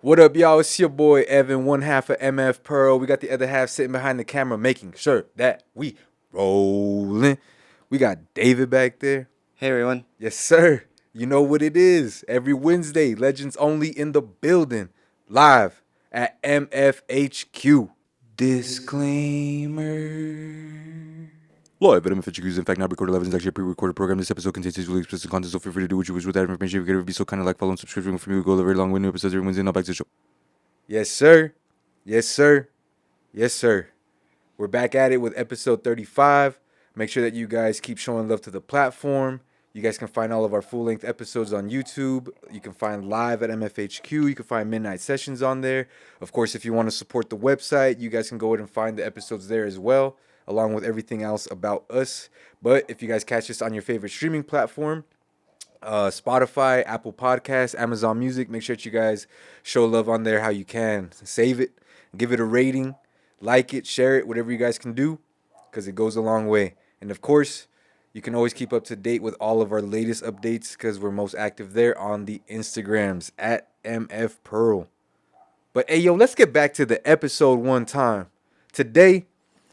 What up, y'all? It's your boy Evan, one half of MF Pearl. We got the other half sitting behind the camera making sure that we rolling. We got David back there. Hey, everyone. Yes, sir. You know what it is. Every Wednesday, Legends Only in the building. Live at MFHQ. Disclaimer. Live at MFHQ is in fact not recorded live. It's actually a pre-recorded program. This episode contains sexually explicit content, so feel free to do what you wish with that information. If you could be so kind of like, follow, and subscribe for me. We go a very long way. New episodes every Wednesday. Now back to the show. Yes, sir. Yes, sir. Yes, sir. We're back at it with episode 35. Make sure that you guys keep showing love to the platform. You guys can find all of our full-length episodes on YouTube. You can find live at MFHQ. You can find midnight sessions on there. Of course, if you want to support the website, you guys can go ahead and find the episodes there as well, along with everything else about us. But if you guys catch us on your favorite streaming platform, Spotify, Apple Podcasts, Amazon Music, make sure that you guys show love on there how you can. Save it, give it a rating, like it, share it, whatever you guys can do, because it goes a long way. And of course, you can always keep up to date with all of our latest updates because we're most active there on the Instagrams at MF Pearl. But hey, yo, let's get back to the episode one time. Today,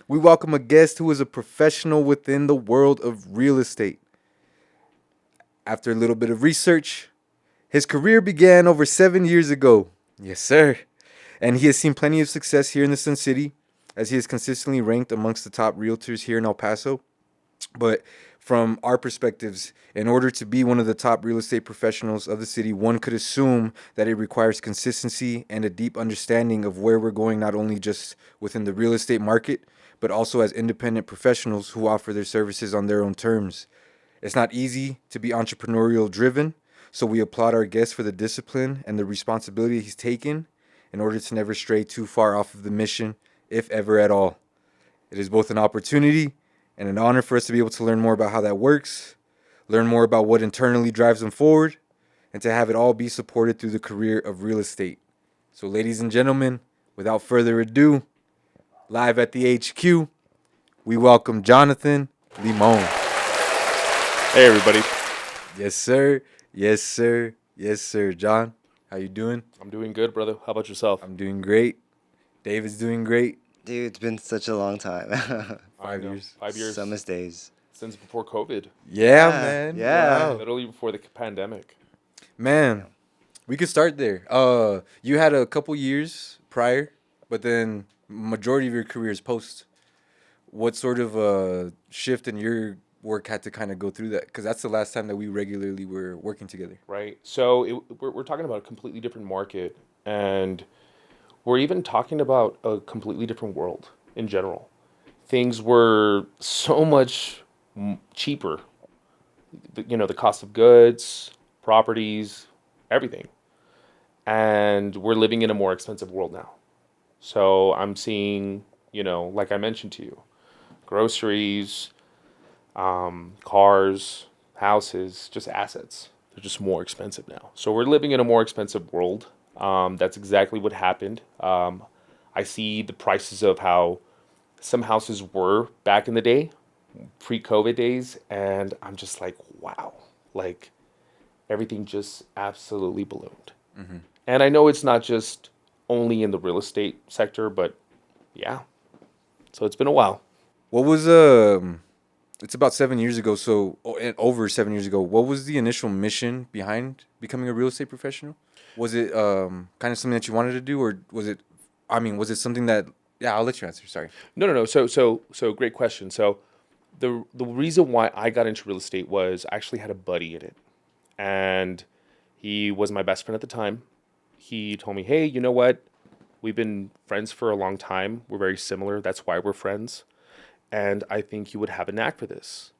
we welcome a guest who is a professional within the world of real estate. After a little bit of research, his career began over 7 years ago. Yes, sir. And he has seen plenty of success here in the Sun City, as he is consistently ranked amongst the top realtors here in El Paso. But from our perspectives, in order to be one of the top real estate professionals of the city, one could assume that it requires consistency and a deep understanding of where we're going, not only just within the real estate market, but also as independent professionals who offer their services on their own terms. It's not easy to be entrepreneurial driven, so we applaud our guest for the discipline and the responsibility he's taken in order to never stray too far off of the mission, if ever at all. It is both an opportunity and an honor for us to be able to learn more about how that works, learn more about what internally drives them forward, and to have it all be supported through the career of real estate. So ladies and gentlemen, without further ado, live at the HQ, we welcome Jonathan LIMON. Hey, everybody. Yes, sir. Yes, sir. Yes, sir. John, how you doing? I'm doing good, brother. How about yourself? I'm doing great. David's doing great. Dude, it's been such a long time. 5 years. 5 years. Summer's days. Since before COVID. Yeah, Yeah, man. yeah. Wow. Literally before the pandemic. Man, we could start there. You had a couple years prior, but then majority of your career is post. What sort of shift in your work had to kind of go through that? Because that's the last time that we regularly were working together. Right. So we're talking about a completely different market. And we're even talking about a completely different world in general. Things were so much cheaper. The cost of goods, properties, everything. And we're living in a more expensive world now. So I'm seeing, like I mentioned to you, groceries, cars, houses, just assets. They're just more expensive now. So we're living in a more expensive world. That's exactly what happened. I see the prices of how some houses were back in the day, pre-COVID days, and I'm just like, wow, like everything just absolutely ballooned. Mm-hmm. And I know it's not just only in the real estate sector, but yeah. So it's been a while. What was It's about 7 years ago, so over 7 years ago. What was the initial mission behind becoming a real estate professional? Was it kind of something that you wanted to do, or was it? I mean, was it something that? Yeah, I'll let you answer. Sorry. No. So great question. So the reason why I got into real estate was I actually had a buddy in it, and he was my best friend at the time. He told me, "Hey, you know what? We've been friends for a long time. We're very similar. That's why we're friends. And I think you would have a knack for this."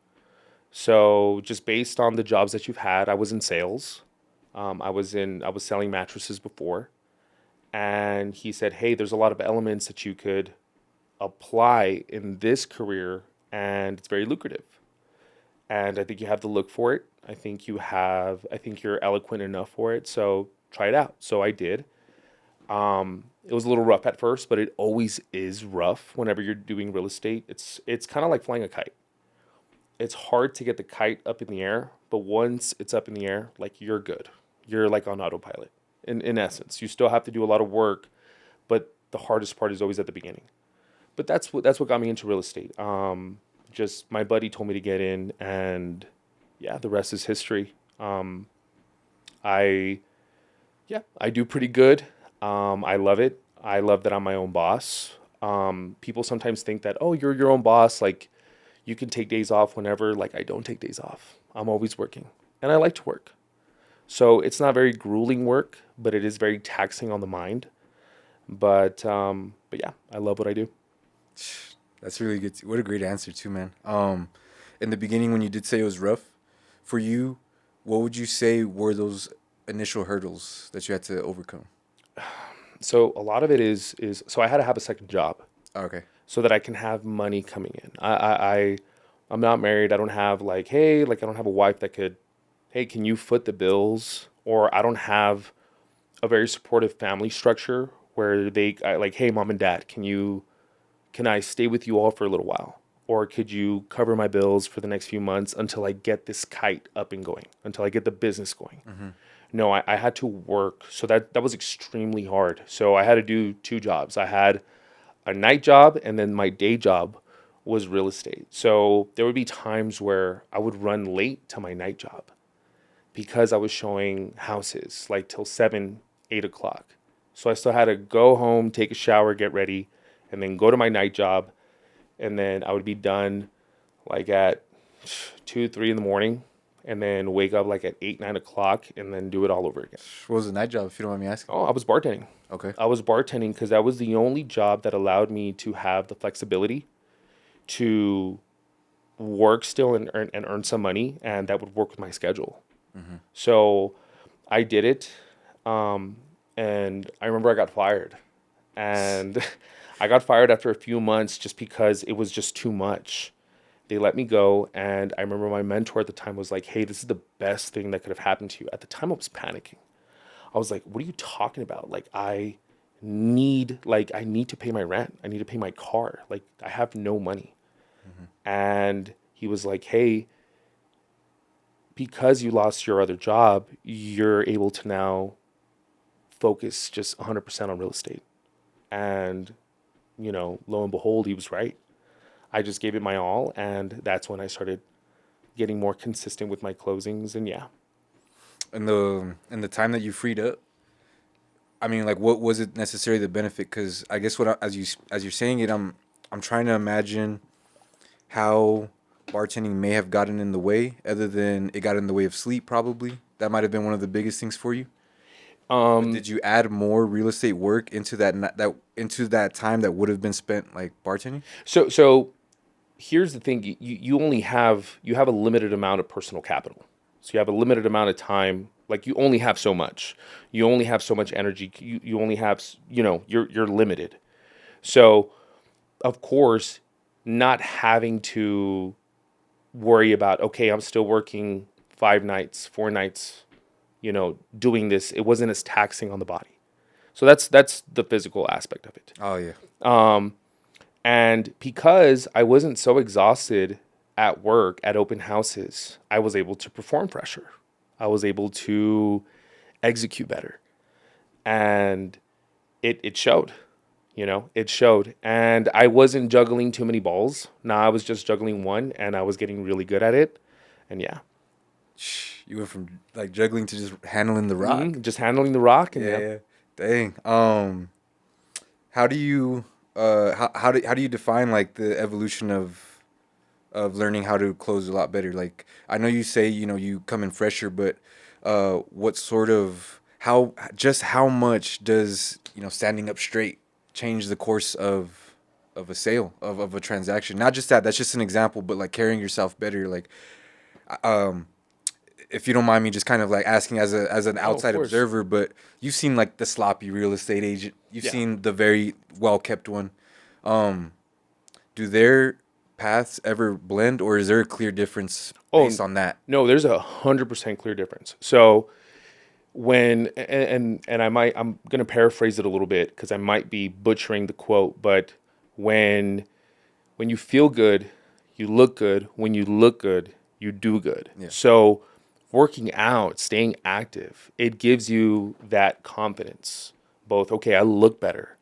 So just based on the jobs that you've had, I was in sales. I was selling mattresses before. And he said, "Hey, there's a lot of elements that you could apply in this career, and it's very lucrative. And I think you have the look for it. I think you're eloquent enough for it. So try it out." So I did. It was a little rough at first, but it always is rough whenever you're doing real estate. It's kind of like flying a kite. It's hard to get the kite up in the air, but once it's up in the air, like, you're good. You're like on autopilot. in essence. You still have to do a lot of work, but the hardest part is always at the beginning. But that's what got me into real estate. Just my buddy told me to get in, and yeah, the rest is history. I do pretty good. I love it. I love that I'm my own boss. People sometimes think that, oh, you're your own boss, like you can take days off whenever. Like, I don't take days off. I'm always working, and I like to work. So it's not very grueling work, but it is very taxing on the mind. But yeah, I love what I do. That's really good. What a great answer too, man. In the beginning, when you did say it was rough for you, what would you say were those initial hurdles that you had to overcome? So a lot of it is so I had to have a second job Okay. so that I can have money coming in. I'm not married. I don't have like, hey, like I don't have a wife that could, hey, can you foot the bills? Or I don't have a very supportive family structure where like, hey, mom and dad, can I stay with you all for a little while? Or could you cover my bills for the next few months until I get this kite up and going, until I get the business going? Mm-hmm. No, I had to work. So that was extremely hard. So I had to do 2 jobs. I had a night job, and then my day job was real estate. So there would be times where I would run late to my night job because I was showing houses like till 7, 8 o'clock. So I still had to go home, take a shower, get ready, and then go to my night job. And then I would be done like at 2, 3 in the morning, and then wake up like at 8, 9 o'clock, and then do it all over again. What was the night job, if you don't mind me asking? Oh, I was bartending. Okay. I was bartending because that was the only job that allowed me to have the flexibility to work still and earn some money, and that would work with my schedule. Mm-hmm. So I did it, and I remember I got fired. And I got fired after a few months just because it was just too much. They let me go, and I remember my mentor at the time was like, hey, this is the best thing that could have happened to you. At the time, I was panicking. I was like, what are you talking about? Like, I need to pay my rent. I need to pay my car. Like, I have no money. Mm-hmm. And he was like, hey, because you lost your other job, you're able to now focus just 100% on real estate. And, lo and behold, he was right. I just gave it my all, and that's when I started getting more consistent with my closings, and yeah. And the time that you freed up, I mean, like, what was it necessarily the benefit? Because I guess as you're saying it, I'm trying to imagine how bartending may have gotten in the way, other than it got in the way of sleep. Probably that might have been one of the biggest things for you. But did you add more real estate work into that time that would have been spent like bartending? So here's the thing: you only have a limited amount of personal capital. So you have a limited amount of time. Like, you only have so much. You only have so much energy. You only have, you're limited. So, of course, not having to worry about, okay, I'm still working 5 nights, 4 nights, doing this. It wasn't as taxing on the body. So that's the physical aspect of it. Oh yeah. And because I wasn't so exhausted at work, at open houses, I was able to perform fresher. I was able to execute better. And it showed, it showed. And I wasn't juggling too many balls. No, I was just juggling one, and I was getting really good at it. And yeah. You went from like juggling to just handling the rock. Mm-hmm. Just handling the rock. And yeah. Dang. How do you how do you define like the evolution of learning how to close a lot better? Like, I know you say you come in fresher, but what sort of how much does standing up straight change the course of a sale, of a transaction? Not just that's just an example, but like carrying yourself better. Like, if you don't mind me just kind of like asking as an outside observer, but you've seen like the sloppy real estate agent, you've seen the very well kept one. Do their paths ever blend, or is there a clear difference based on that? No, there's 100% clear difference. So when and I'm gonna paraphrase it a little bit because I might be butchering the quote, but when you feel good, you look good. When you look good, you do good. Yeah. So working out, staying active, it gives you that confidence. Both, okay, I look better,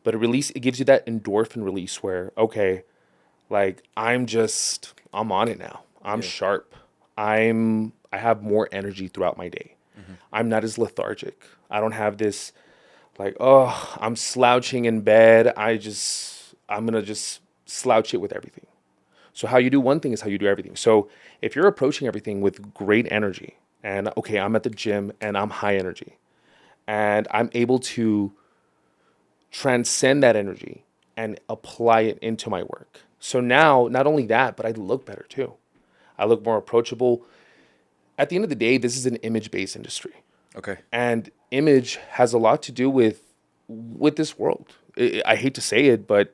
but it gives you that endorphin release where, okay, like I'm on it now. I'm sharp. I have more energy throughout my day. I'm not as lethargic. I don't have this like, oh, I'm slouching in bed. I'm gonna just slouch it with everything. So how you do one thing is how you do everything. So if you're approaching everything with great energy and okay, I'm at the gym and I'm high energy and I'm able to transcend that energy and apply it into my work. So now, not only that, but I look better too. I look more approachable. At the end of the day, this is an image-based industry. Okay. And image has a lot to do with this world. I hate to say it, but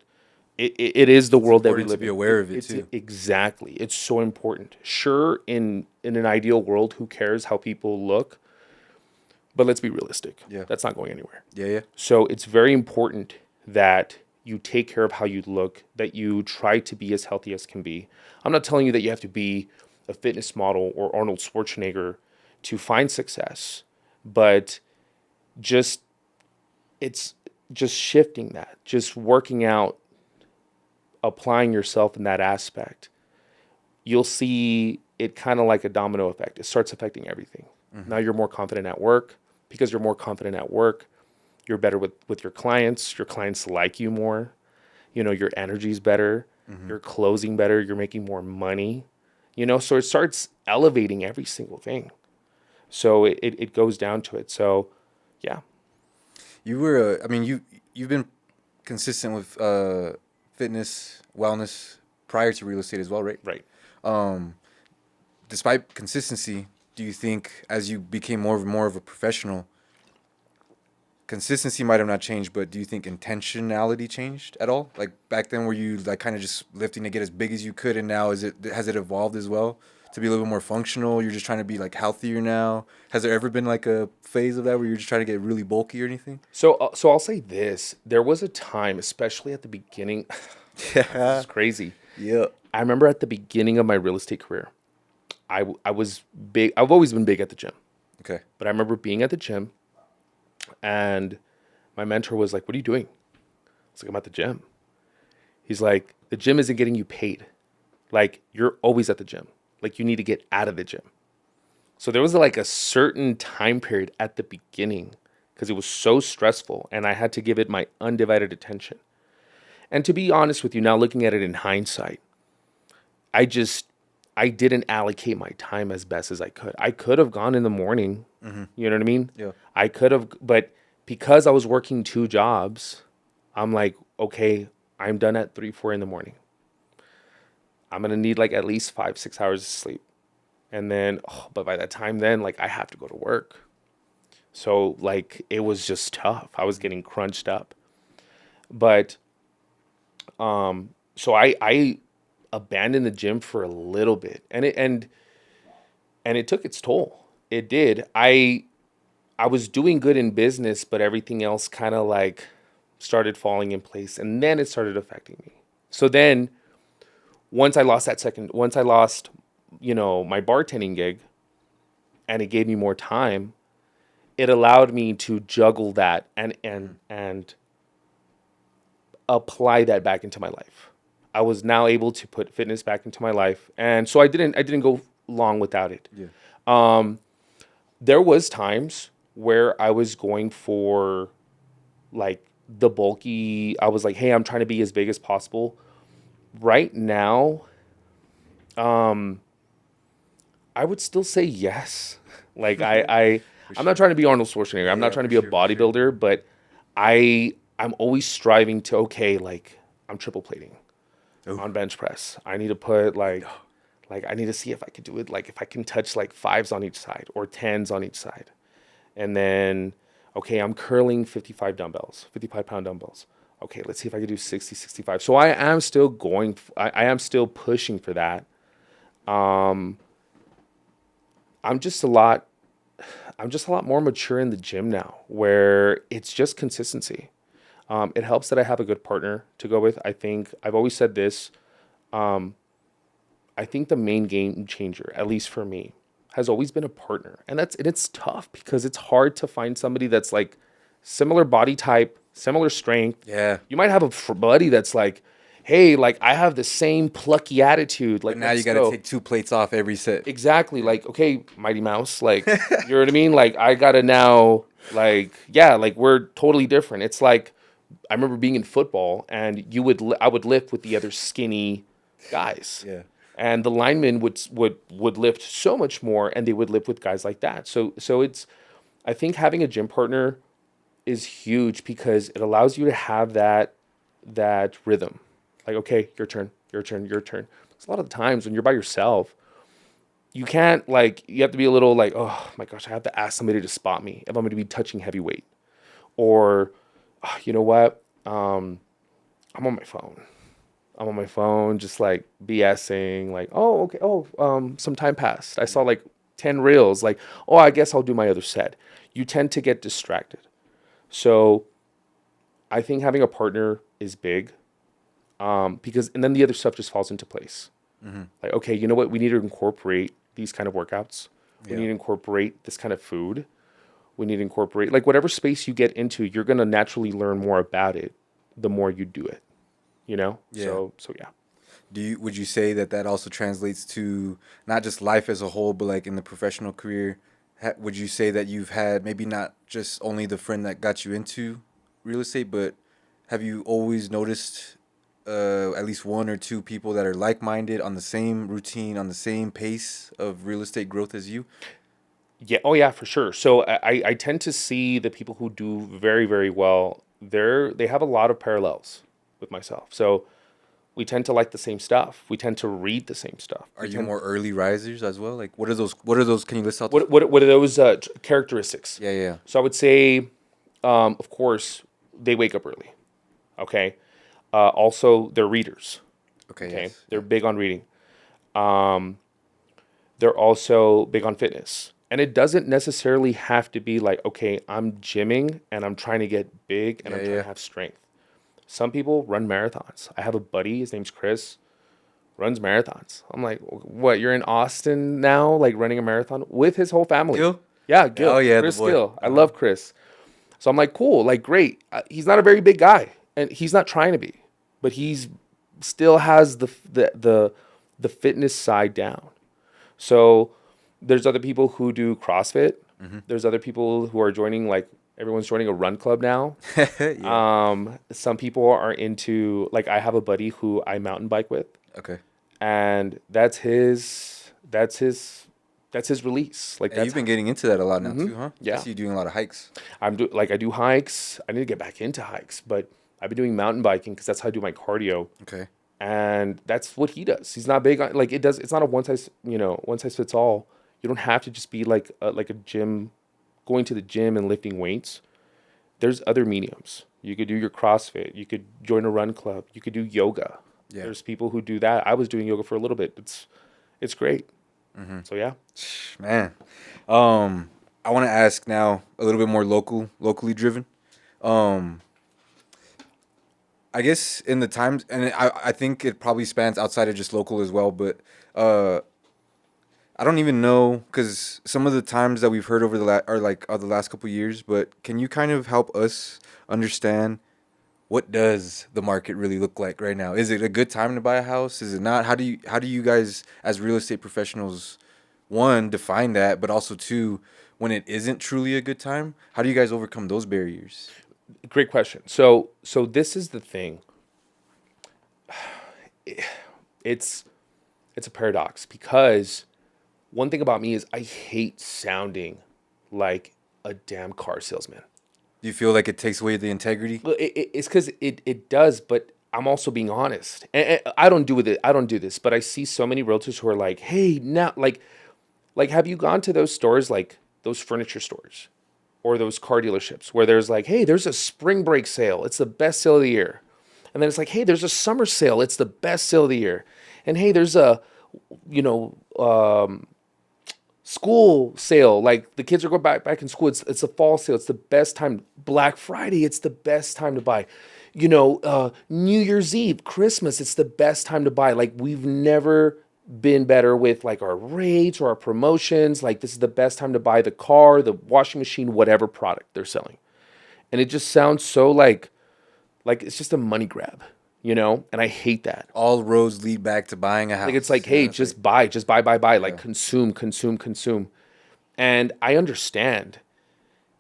it is the world that we important live to be in. aware of it too. Exactly. It's so important. Sure, in an ideal world, who cares how people look? But let's be realistic. Yeah. That's not going anywhere. Yeah. So it's very important that you take care of how you look, that you try to be as healthy as can be. I'm not telling you that you have to be a fitness model or Arnold Schwarzenegger to find success, but just it's just shifting that, just working out, applying yourself in that aspect. You'll see it kind of like a domino effect. It starts affecting everything. Now you're more confident at work. Because you're more confident at work, you're better with your clients. Your clients like you more. Your energy's better. You're closing better. You're making more money. So it starts elevating every single thing. So it goes down to it. So, yeah. You were, you've been consistent with fitness, wellness prior to real estate as well, right? Right. Despite consistency, do you think as you became more of a professional, consistency might have not changed, but do you think intentionality changed at all? Like back then, were you like kind of just lifting to get as big as you could, and now has it evolved as well to be a little bit more functional? You're just trying to be like healthier now. Has there ever been like a phase of that where you're just trying to get really bulky or anything? So I'll say this: there was a time, especially at the beginning. Yeah. It's crazy. Yeah. I remember at the beginning of my real estate career, I was big. I've always been big at the gym. Okay. But I remember being at the gym and my mentor was like, "What are you doing?" I was like, "I'm at the gym." He's like, "The gym isn't getting you paid. Like, you're always at the gym. Like, you need to get out of the gym." So there was like a certain time period at the beginning because it was so stressful and I had to give it my undivided attention. And to be honest with you, now looking at it in hindsight, I didn't allocate my time as best as I could. I could have gone in the morning. You know what I mean? Yeah. I could have, but because I was working two jobs, I'm like, okay, I'm done at 3, 4 in the morning. I'm going to need like at least 5, 6 hours of sleep. And then, but by that time then, like I have to go to work. So like, it was just tough. I was getting crunched up. But, so I abandoned the gym for a little bit and it took its toll. It did. I was doing good in business, but everything else kind of like started falling in place and then it started affecting me. So then once I lost, my bartending gig and it gave me more time, it allowed me to juggle that and apply that back into my life. I was now able to put fitness back into my life. And so I didn't go long without it. Yeah. There was times where I was going for like the bulky, I was like, hey, I'm trying to be as big as possible. Right now, I would still say yes. Like I'm not trying to be Arnold Schwarzenegger. I'm not trying to be a bodybuilder, but I'm always striving to, okay, like I'm triple plating on bench press. I need to put like I need to see if I could do it. Like if I can touch like 5s on each side or 10s on each side. And then, okay, I'm curling 55 pound dumbbells. Okay, let's see if I can do 60, 65. So I am still I am still pushing for that. I'm just a lot more mature in the gym now where it's just consistency. It helps that I have a good partner to go with. I think I've always said this. I think the main game changer, at least for me, has always been a partner. And it's tough because it's hard to find somebody that's like similar body type, similar strength. Yeah. You might have a buddy that's like, hey, like I have the same plucky attitude. Like But now you got to take 2 plates off every set. exactly. Like, okay, Mighty Mouse, like, you know what I mean? Like, I gotta now, like, yeah, like we're totally different. It's like, I remember being in football and I would lift with the other skinny guys. Yeah. And the linemen would lift so much more and they would lift with guys like that. So it's, I think having a gym partner is huge because it allows you to have that rhythm. Like, okay, your turn, your turn, your turn. Because a lot of the times when you're by yourself, you can't you have to be a little like, oh my gosh, I have to ask somebody to spot me if I'm going to be touching heavy weight. Or, oh, you know what? I'm on my phone. I'm on my phone, just like BSing, like, oh, okay. Oh, some time passed. I saw like 10 reels. Like, oh, I guess I'll do my other set. You tend to get distracted. So I think having a partner is big. Because, and then the other stuff just falls into place. Like, okay, you know what? We need to incorporate these kind of workouts. We need to incorporate this kind of food. We need to incorporate, like, whatever space you get into, you're going to naturally learn more about it the more you do it, you know? Yeah. So yeah. Would you say that also translates to not just life as a whole, but like in the professional career? Would you say that you've had maybe not just only the friend that got you into real estate, but have you always noticed at least 1 or 2 people that are like-minded on the same routine, on the same pace of real estate growth as you? Yeah. Oh yeah, for sure. So I tend to see the people who do very, very well, they have a lot of parallels with myself. So we tend to like the same stuff. We tend to read the same stuff. Are you more early risers as well? Like, what are those? Can you list out? What are those characteristics? Yeah. So I would say, of course, they wake up early. Okay. Also, they're readers. Okay. Okay. Yes. They're big on reading. They're also big on fitness. And it doesn't necessarily have to be like, okay, I'm gymming and I'm trying to get big and I'm trying to have strength. Some people run marathons. I have a buddy, his name's Chris, runs marathons. I'm like, what, you're in Austin now, like running a marathon with his whole family? Gil? Yeah, Gil. Oh, yeah, Chris the boy. Gil. I love Chris. So I'm like, cool, like, great. He's not a very big guy and he's not trying to be, but he's still has the fitness side down. So there's other people who do CrossFit. There's other people who are joining, like, everyone's joining a run club now. Some people are into, like, I have a buddy who I mountain bike with. Okay. And that's his release. Like, Yeah, you've been getting into that a lot now too, huh? Yeah. I see you doing a lot of hikes. I do hikes. I need to get back into hikes, but I've been doing mountain biking because that's how I do my cardio. Okay. And that's what he does. He's not big on, like, it's not a one size fits all. You don't have to just be like a gym, going to the gym and lifting weights. There's other mediums. You could do your CrossFit. You could join a run club. You could do yoga. Yeah. There's people who do that. I was doing yoga for a little bit. It's great. So yeah. Man, I want to ask now a little bit more locally driven. I guess in the times, and I think it probably spans outside of just local as well, but I don't even know, because some of the times that we've heard over the last couple of years, but can you kind of help us understand what does the market really look like right now? Is it a good time to buy a house? Is it not? How do you guys as real estate professionals, one, define that, but also two, when it isn't truly a good time, how do you guys overcome those barriers? Great question. So this is the thing. It's a paradox, because one thing about me is I hate sounding like a damn car salesman. Do you feel like it takes away the integrity? Well, it's because it does, but I'm also being honest. And I don't do this, but I see so many realtors who are like, hey, now, like have you gone to those stores, like those furniture stores or those car dealerships where there's like, hey, there's a spring break sale. It's the best sale of the year. And then it's like, hey, there's a summer sale. It's the best sale of the year. And hey, there's a, school sale. Like the kids are going back in school. It's a fall sale. It's the best time. Black Friday. It's the best time to buy. New Year's Eve, Christmas. It's the best time to buy. Like, we've never been better with like our rates or our promotions. Like this is the best time to buy the car, the washing machine, whatever product they're selling. And it just sounds so like it's just a money grab, And I hate that. All roads lead back to buying a house. Like it's like, hey, just buy, like consume. And I understand.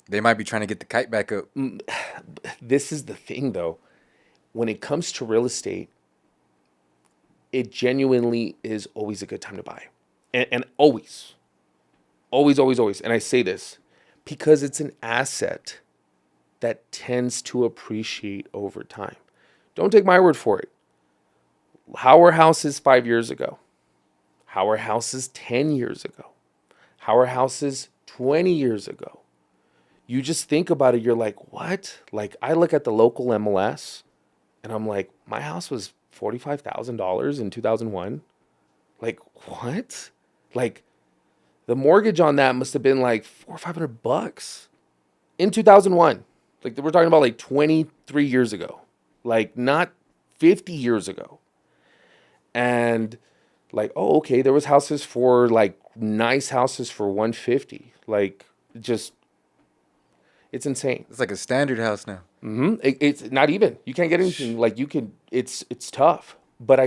They might be trying to get the kite back up. This is the thing though. When it comes to real estate, it genuinely is always a good time to buy. And always. And I say this because it's an asset that tends to appreciate over time. Don't take my word for it. How were houses 5 years ago? How were houses 10 years ago? How were houses 20 years ago? You just think about it, you're like, what? Like, I look at the local MLS and I'm like, my house was $45,000 in 2001. Like, what? Like, the mortgage on that must have been like $400 or $500 in 2001. Like, we're talking about like 23 years ago, like not 50 years ago. And like, oh, okay, there was houses for like nice houses for 150. Like, just, it's insane. It's like a standard house now. It's not even. You can't get anything. Like you can. It's tough. But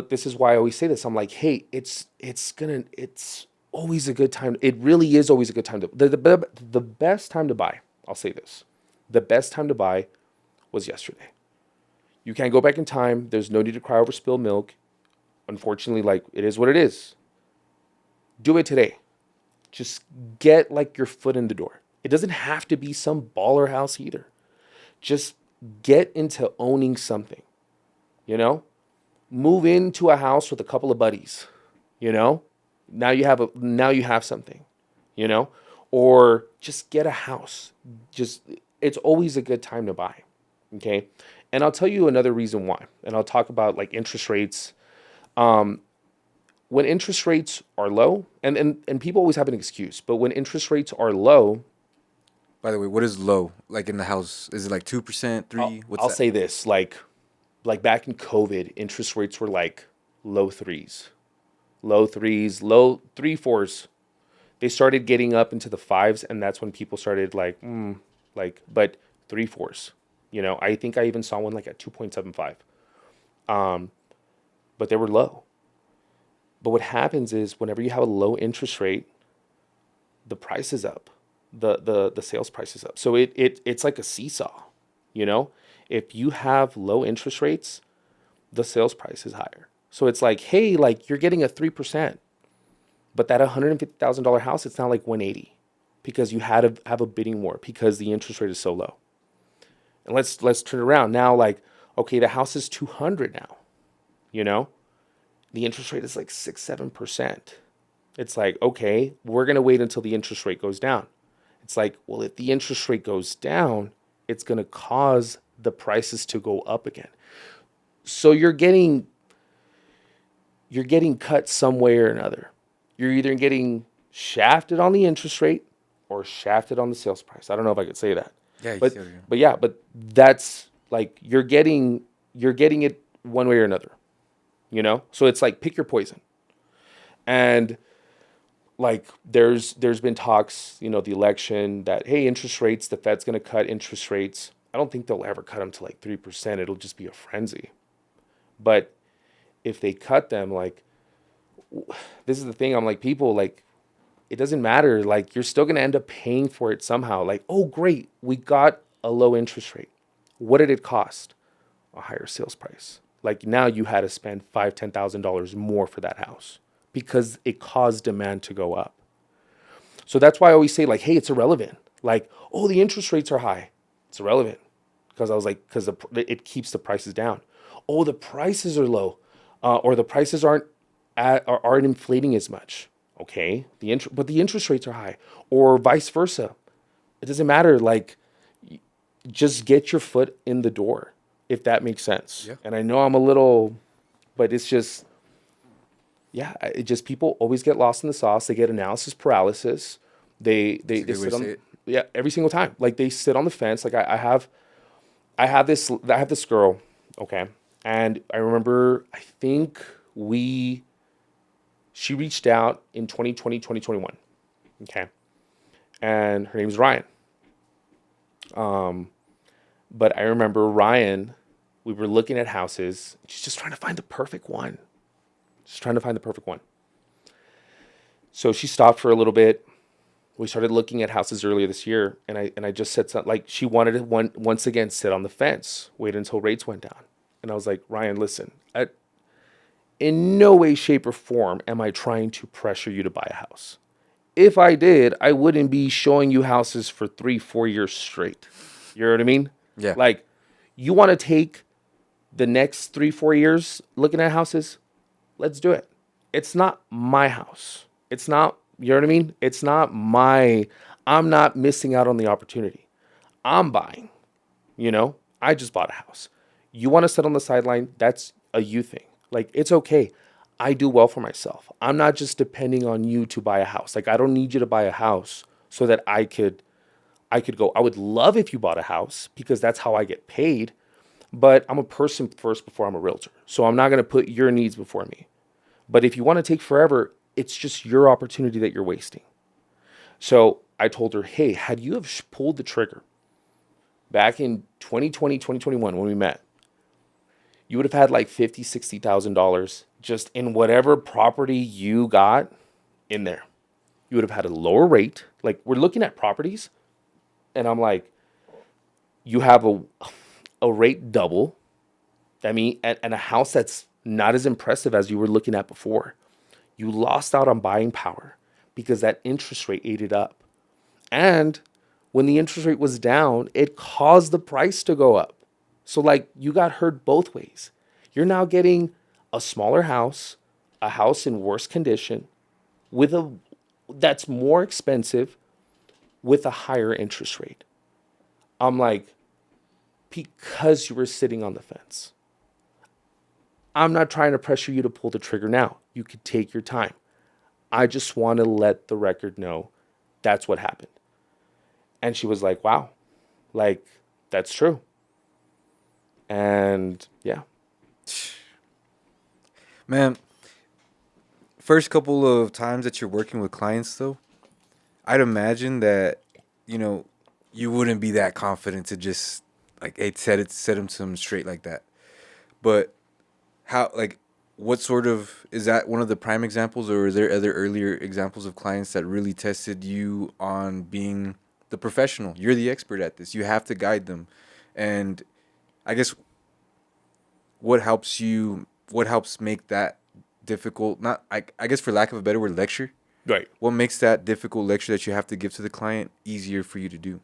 this is why I always say this. I'm like, hey, it's always a good time. It really is always a good time to the best time to buy. I'll say this. The best time to buy was yesterday. You can't go back in time. There's no need to cry over spilled milk. Unfortunately, like it is what it is. Do it today. Just get like your foot in the door. It doesn't have to be some baller house either. Just get into owning something, Move into a house with a couple of buddies, Now you have something, Or just get a house. It's always a good time to buy, okay? And I'll tell you another reason why. And I'll talk about like interest rates. When interest rates are low, and people always have an excuse, but when interest rates are low. By the way, what is low? Like in the house, is it like 2%, 3%? I'll say this, like back in COVID, interest rates were like low threes, low 3-4s. They started getting up into the 5s, and that's when people started but 3-4s. I think I even saw one like at 2.75. But they were low. But what happens is whenever you have a low interest rate, the price is up. The sales price is up. So it's like a seesaw, If you have low interest rates, the sales price is higher. So it's like, hey, like you're getting a 3%, but that $150,000 house, it's now like 180 because you had to have a bidding war because the interest rate is so low. And let's turn it around now. Like, okay, the house is 200 now, the interest rate is like 6-7%. It's like, okay, we're going to wait until the interest rate goes down. It's like, well, if the interest rate goes down, it's going to cause the prices to go up again. So you're getting cut some way or another. You're either getting shafted on the interest rate or shafted on the sales price. I don't know if I could say that. Yeah, but that's like you're getting it one way or another. So it's like pick your poison. And like there's been talks, the election that, hey, interest rates, the Fed's going to cut interest rates. I don't think they'll ever cut them to like 3%. It'll just be a frenzy. But if they cut them, like, this is the thing. I'm like, people, like, it doesn't matter. Like, you're still going to end up paying for it somehow. Like, oh, great, we got a low interest rate. What did it cost? A higher sales price. Like, now you had to spend $5,000, $10,000 more for that house because it caused demand to go up. So that's why I always say, like, hey, it's irrelevant. Like, oh, the interest rates are high. It's irrelevant because I was like, because it keeps the prices down. Oh, the prices are low, or the prices aren't inflating as much. Okay, but the interest rates are high, or vice versa. It doesn't matter. Like, just get your foot in the door, if that makes sense. Yeah. And I know I'm a little, but it's just, yeah, it just people always get lost in the sauce. They get analysis paralysis. They sit on, yeah, every single time. Like they sit on the fence. Like I have this girl, okay, and I remember I think we She reached out in 2020, 2021. Okay. And her name's Ryan. But I remember Ryan, we were looking at houses. She's just trying to find the perfect one. Just trying to find the perfect one. So she stopped for a little bit. We started looking at houses earlier this year, and I just said something like she wanted to once again sit on the fence, wait until rates went down. And I was like, Ryan, listen, in no way, shape, or form am I trying to pressure you to buy a house. If I did, I wouldn't be showing you houses for 3-4 years straight. You know what I mean? Yeah. Like, you want to take the next 3-4 years looking at houses? Let's do it. It's not my house. It's not, you know what I mean? It's not I'm not missing out on the opportunity. I'm buying, I just bought a house. You want to sit on the sideline? That's a you thing. Like, it's okay. I do well for myself. I'm not just depending on you to buy a house. Like, I don't need you to buy a house so that I could go. I would love if you bought a house because that's how I get paid. But I'm a person first before I'm a realtor. So I'm not going to put your needs before me. But if you want to take forever, it's just your opportunity that you're wasting. So I told her, hey, had you have pulled the trigger back in 2020, 2021 when we met, you would have had like $50,000, $60,000 just in whatever property you got in there. You would have had a lower rate. Like, we're looking at properties, and I'm like, you have a rate double. I mean, and a house that's not as impressive as you were looking at before. You lost out on buying power because that interest rate ate it up. And when the interest rate was down, it caused the price to go up. So, like, you got hurt both ways. You're now getting a smaller house, a house in worse condition, that's more expensive with a higher interest rate. I'm like, because you were sitting on the fence. I'm not trying to pressure you to pull the trigger now. You could take your time. I just want to let the record know that's what happened. And she was like, wow, like, that's true. And yeah. Man, first couple of times that you're working with clients, though, I'd imagine that, you wouldn't be that confident to just, like, hey, set them to them straight like that. But how, like, what sort of, is that one of the prime examples, or is there other earlier examples of clients that really tested you on being the professional? You're the expert at this. You have to guide them. And I guess what helps make that difficult, not, I guess for lack of a better word, lecture? Right. What makes that difficult lecture that you have to give to the client easier for you to do?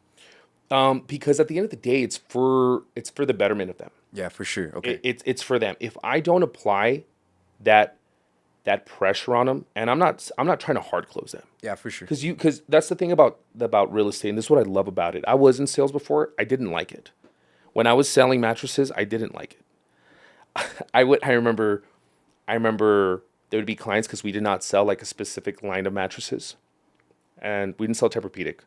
Because at the end of the day, it's for the betterment of them. Yeah, for sure. Okay. It's for them. If I don't apply that pressure on them, and I'm not trying to hard close them. Yeah, for sure. Because that's the thing about real estate, and this is what I love about it. I was in sales before. I didn't like it. When I was selling mattresses, I didn't like it. I remember there would be clients, because we did not sell like a specific line of mattresses, and we didn't sell Tempur-Pedic.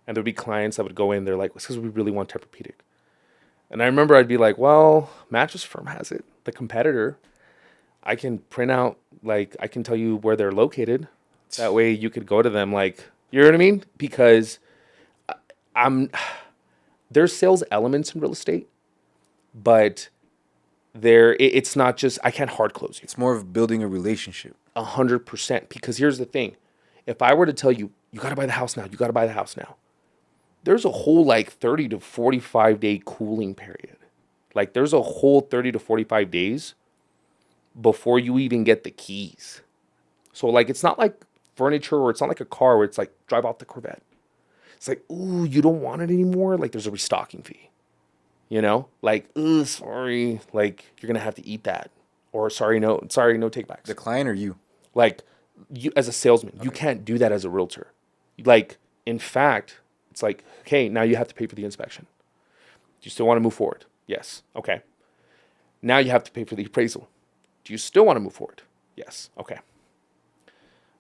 And there'd be clients that would go in, they're like, it's because we really want Tempur-Pedic. And I remember I'd be like, well, Mattress Firm has it. The competitor, I can print out, like, I can tell you where they're located. That way you could go to them, like, you know what I mean? Because there's sales elements in real estate, but it's not just, I can't hard close you. It's more of building a relationship. 100%. Because here's the thing. If I were to tell you, you got to buy the house now. There's a whole like 30 to 45 day cooling period. Like, there's a whole 30 to 45 days before you even get the keys. So, like, it's not like furniture, or it's not like a car where it's like, drive off the Corvette. It's like, ooh, you don't want it anymore? Like, there's a restocking fee. Like, ooh, sorry, like, you're going to have to eat that. Or sorry, no takebacks. The client or you? Like, you as a salesman, okay. You can't do that as a realtor. Like, in fact, it's like, okay, now you have to pay for the inspection. Do you still want to move forward? Yes. Okay. Now you have to pay for the appraisal. Do you still want to move forward? Yes. Okay.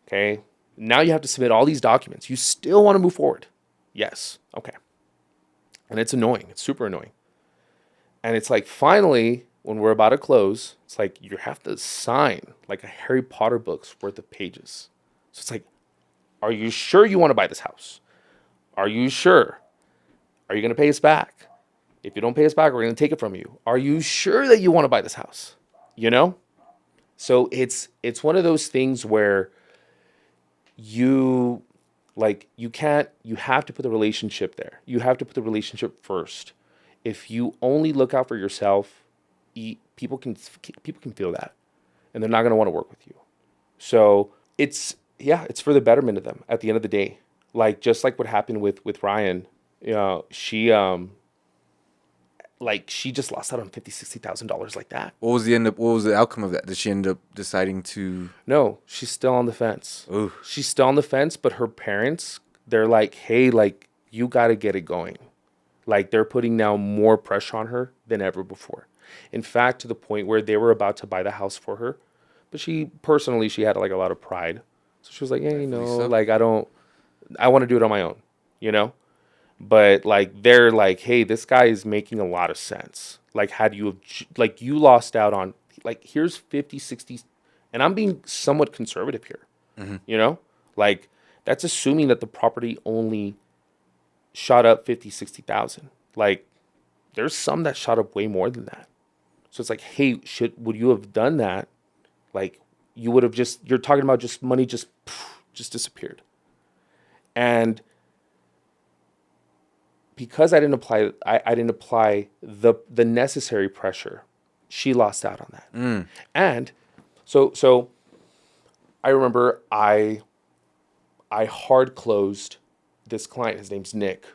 Okay. Now you have to submit all these documents. You still want to move forward? Yes. Okay. And it's annoying. It's super annoying. And it's like, finally, when we're about to close, it's like you have to sign like a Harry Potter book's worth of pages. So it's like, are you sure you want to buy this house? Are you sure? Are you going to pay us back? If you don't pay us back, we're going to take it from you. Are you sure that you want to buy this house? You know? So it's one of those things where you have to put the relationship there. You have to put the relationship first. If you only look out for yourself, people can feel that, and they're not going to want to work with you. So it's for the betterment of them at the end of the day. Like, just like what happened with Ryan, she just lost out on $50,000-$60,000 like that. What was the outcome of that? Did she end up deciding to? No, she's still on the fence. Ooh. She's still on the fence, but her parents, they're like, hey, like, you got to get it going. Like, they're putting now more pressure on her than ever before. In fact, to the point where they were about to buy the house for her, but she had like a lot of pride. So she was like, hey, like, I want to do it on my own, But like, they're like, hey, this guy is making a lot of sense. Like, you lost out on, like, here's 50, 60, and I'm being somewhat conservative here, Like, that's assuming that the property only shot up 50, 60,000. Like, there's some that shot up way more than that. So it's like, hey, would you have done that? Like, you would have you're talking about just money just disappeared. And because I didn't apply the necessary pressure, she lost out on that. And so I remember I hard closed this client. His name's Nick.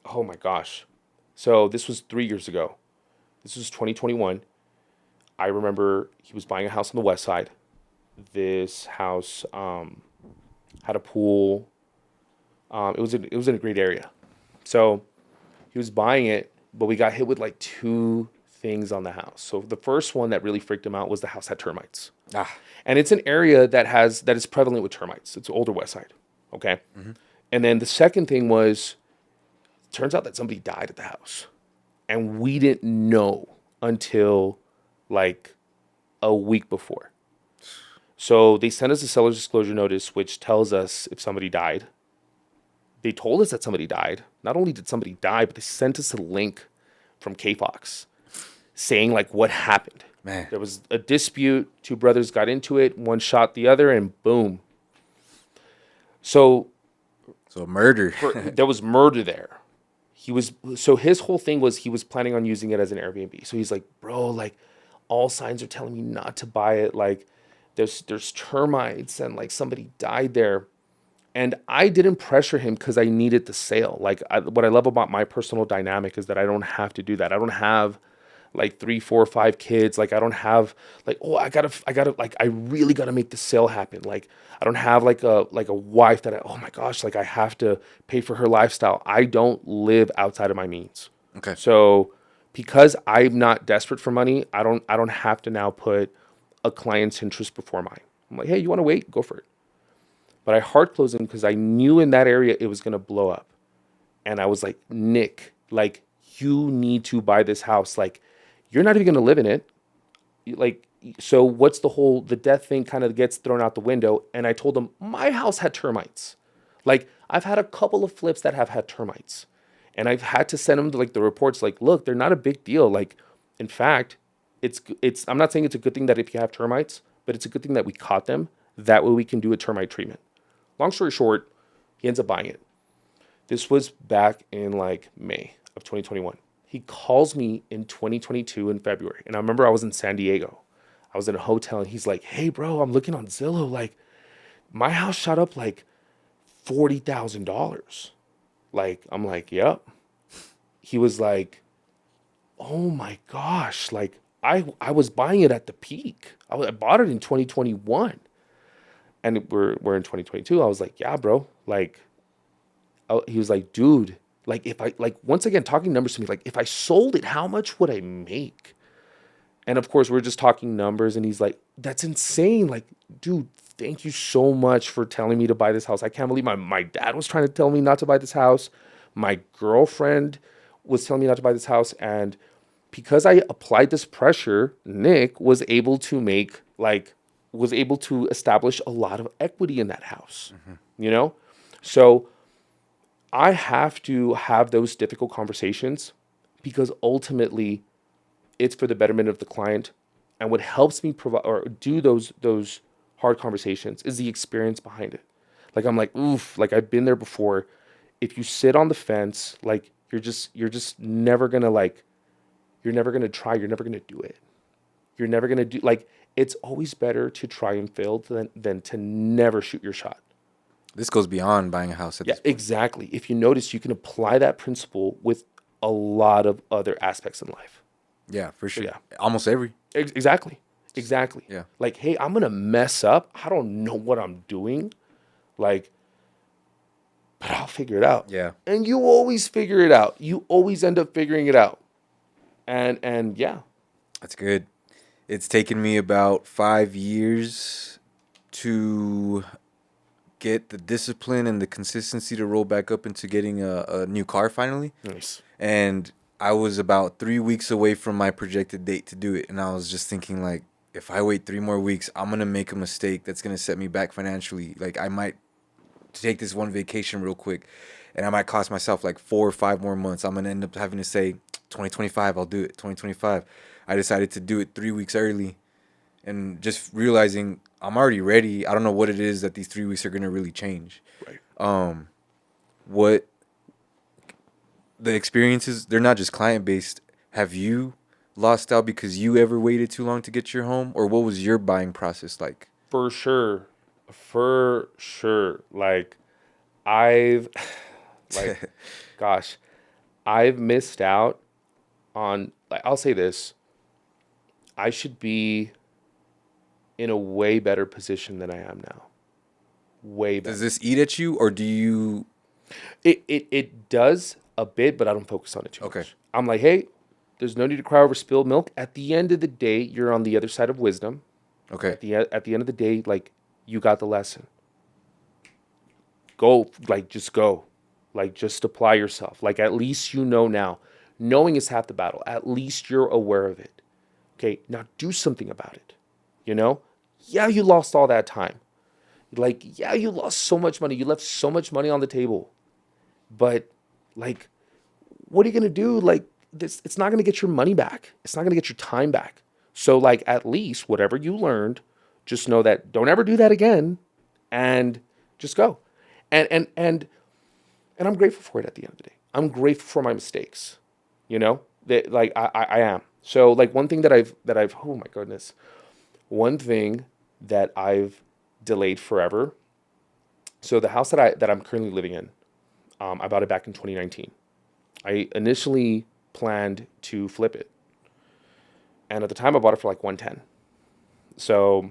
Oh my gosh. So this was 3 years ago. This was 2021. I remember he was buying a house on the west side. This house had a pool. It was in a great area. So he was buying it, but we got hit with like two things on the house. So the first one that really freaked him out was the house had termites. And it's an area that is prevalent with termites. It's older west side. Okay. Mm-hmm. And then the second thing was, turns out that somebody died at the house. And we didn't know until like a week before. So they sent us a seller's disclosure notice, which tells us if somebody died. They told us that somebody died. Not only did somebody die, but they sent us a link from KFox saying like what happened. Man. There was a dispute. Two brothers got into it. One shot the other, and boom. So murder. There was murder there. His whole thing was he was planning on using it as an Airbnb. So he's like, bro, like, all signs are telling me not to buy it. Like, there's termites and like somebody died there. And I didn't pressure him because I needed the sale. Like, what I love about my personal dynamic is that I don't have to do that. I don't have like 3, 4, 5 kids. Like, I don't have like, oh, I gotta, like, I really gotta make the sale happen. Like, I don't have like a wife that oh my gosh, like I have to pay for her lifestyle. I don't live outside of my means. Okay. So because I'm not desperate for money, I don't have to now put a client's interest before mine. I'm like, hey, you want to wait? Go for it. But I hard closed him because I knew in that area it was going to blow up. And I was like, Nick, like, you need to buy this house. Like, you're not even going to live in it. Like, so what's the death thing kind of gets thrown out the window. And I told him my house had termites. Like, I've had a couple of flips that have had termites. And I've had to send him like the reports like, look, they're not a big deal. Like, in fact, it's I'm not saying it's a good thing that if you have termites, but it's a good thing that we caught them. That way we can do a termite treatment. Long story short, he ends up buying it. This was back in like May of 2021. He calls me in 2022 in February. And I remember I was in San Diego. I was in a hotel and he's like, hey bro, I'm looking on Zillow. Like, my house shot up like $40,000. Like, I'm like, yep. He was like, oh my gosh. Like, I was buying it at the peak. I bought it in 2021. And we're in 2022. I was like, yeah, bro. Like, he was like, dude, like, if I, like, once again, talking numbers to me, like, if I sold it, how much would I make? And of course, we're just talking numbers. And he's like, that's insane. Like, dude, thank you so much for telling me to buy this house. I can't believe my dad was trying to tell me not to buy this house. My girlfriend was telling me not to buy this house. And because I applied this pressure, Nick was able to establish a lot of equity in that house, you know? So I have to have those difficult conversations because ultimately it's for the betterment of the client. And what helps me provide or do those hard conversations is the experience behind it. Like I'm like, oof, like I've been there before. If you sit on the fence, like you're just never gonna you're never gonna try, you're never gonna do it. You're never gonna do like it's always better to try and fail than to never shoot your shot. This goes beyond buying a house at Yeah, this point. exactly. If you notice, you can apply that principle with a lot of other aspects in life. Yeah, for sure. Yeah. Almost every. Exactly. Yeah. Like, hey, I'm gonna mess up. I don't know what I'm doing. Like, but I'll figure it out. Yeah. And you always figure it out. You always end up figuring it out. And yeah. That's good. It's taken me about 5 years to get the discipline and the consistency to roll back up into getting a new car finally. Nice. And I was about 3 weeks away from my projected date to do it. And I was just thinking, like, if I wait 3 more weeks, I'm going to make a mistake that's going to set me back financially. Like, I might take this one vacation real quick, and I might cost myself like 4 or 5 more months. I'm going to end up having to say, 2025, I'll do it, 2025. I decided to do it 3 weeks early and just realizing I'm already ready. I don't know what it is that these 3 weeks are going to really change. Right. What the experiences, they're not just client-based. Have you lost out because you ever waited too long to get your home? Or what was your buying process like? For sure. For sure. Like, I've, like, gosh, I've missed out on, like, I'll say this. I should be in a way better position than I am now. Way better. Does this eat at you, or do you... It does a bit, but I don't focus on it too much. I'm like, hey, there's no need to cry over spilled milk. At the end of the day, you're on the other side of wisdom. Okay. At the end of the day, like, you got the lesson. Go, like, just go. Like, just apply yourself. Like, at least you know now. Knowing is half the battle. At least you're aware of it. Okay, now do something about it. You know? Yeah, you lost all that time. Like, yeah, you lost so much money. You left so much money on the table. But, like, what are you going to do? Like, this, it's not going to get your money back. It's not going to get your time back. So, like, at least whatever you learned, just know that don't ever do that again, and just go. And I'm grateful for it at the end of the day. I'm grateful for my mistakes. You know, that, like, I am. So, like, one thing that I've oh my goodness, one thing that I've delayed forever. So the house that I'm currently living in, I bought it back in 2019. I initially planned to flip it, and at the time I bought it for like 110. So,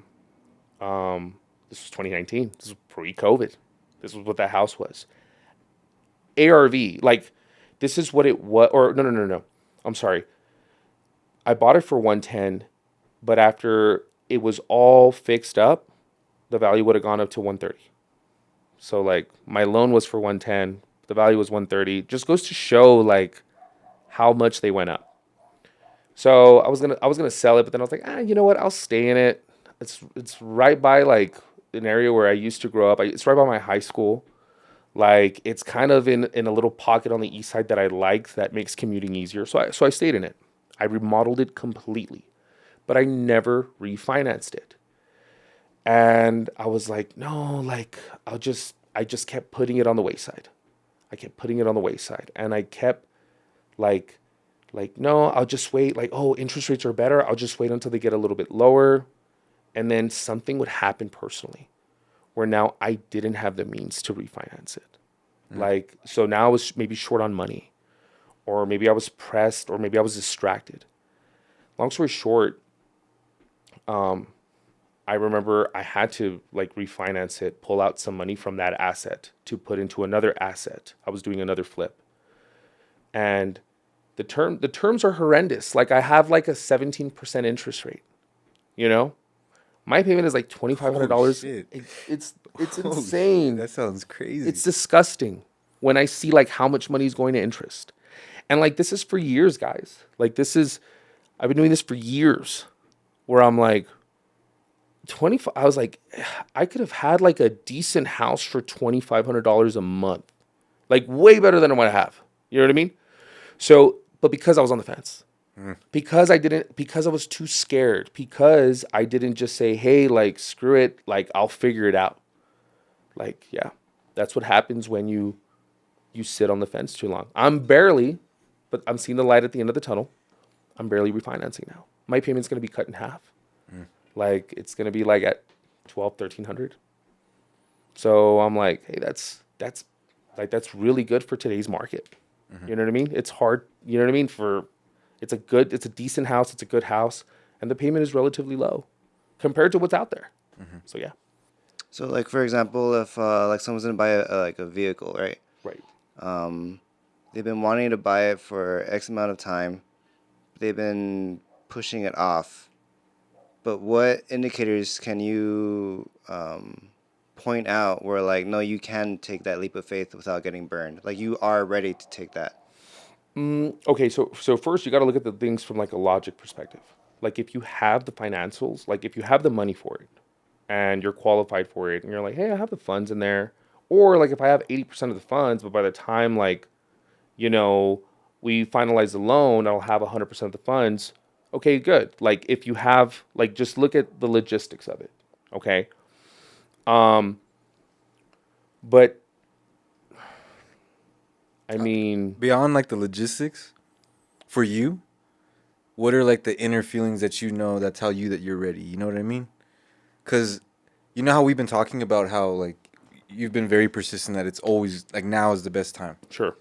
this was 2019. This was pre-COVID. This was what that house was. ARV, like, this is what it was. Or no. I'm sorry. I bought it for 110, but after it was all fixed up, the value would have gone up to 130. So, like, my loan was for 110, the value was 130. Just goes to show, like, how much they went up. So I was gonna sell it, but then I was like, you know what? I'll stay in it. It's right by, like, an area where I used to grow up. It's right by my high school. Like, it's kind of in a little pocket on the east side that I like, that makes commuting easier. So I stayed in it. I remodeled it completely, but I never refinanced it. And I was like, no, like, I just kept putting it on the wayside. I kept putting it on the wayside, and I kept like, no, I'll just wait. Like, oh, interest rates are better. I'll just wait until they get a little bit lower. And then something would happen personally where now I didn't have the means to refinance it. Like, so now I was maybe short on money, or maybe I was pressed, or maybe I was distracted. Long story short, I remember I had to, like, refinance it, pull out some money from that asset to put into another asset. I was doing another flip. And the terms are horrendous. Like, I have like a 17% interest rate, you know? My payment is like $2,500. It's insane. That sounds crazy. It's disgusting when I see, like, how much money is going to interest. And like, this is for years, guys. Like, I've been doing this for years where I'm like, 25, I was like, I could have had like a decent house for $2,500 a month. Like, way better than what I have. You know what I mean? So, but because I was on the fence, because I was too scared, because I didn't just say, hey, like, screw it, like, I'll figure it out. Like, yeah, that's what happens when you sit on the fence too long. But I'm seeing the light at the end of the tunnel. I'm barely refinancing now. My payment's going to be cut in half. Like, it's going to be like at 1,300. So I'm like, hey, that's really good for today's market. You know what I mean? It's hard. You know what I mean? It's a decent house. It's a good house. And the payment is relatively low compared to what's out there. So yeah. So, like for example, if like someone's gonna buy a vehicle, right? Right. They've been wanting to buy it for X amount of time. They've been pushing it off. But what indicators can you point out where like, no, you can take that leap of faith without getting burned? Like you are ready to take that. Okay, so first you got to look at the things from like a logic perspective. Like if you have the financials, like if you have the money for it and you're qualified for it and you're like, hey, I have the funds in there. Or like if I have 80% of the funds, but by the time like, we finalize the loan, I'll have 100% of the funds. Okay, good. Like if you have, like just look at the logistics of it. Okay. But I mean, Beyond like the logistics, for you, what are like the inner feelings that that tell you that you're ready? You know what I mean? Because you know how we've been talking about how like you've been very persistent that it's always like now is the best time. sure.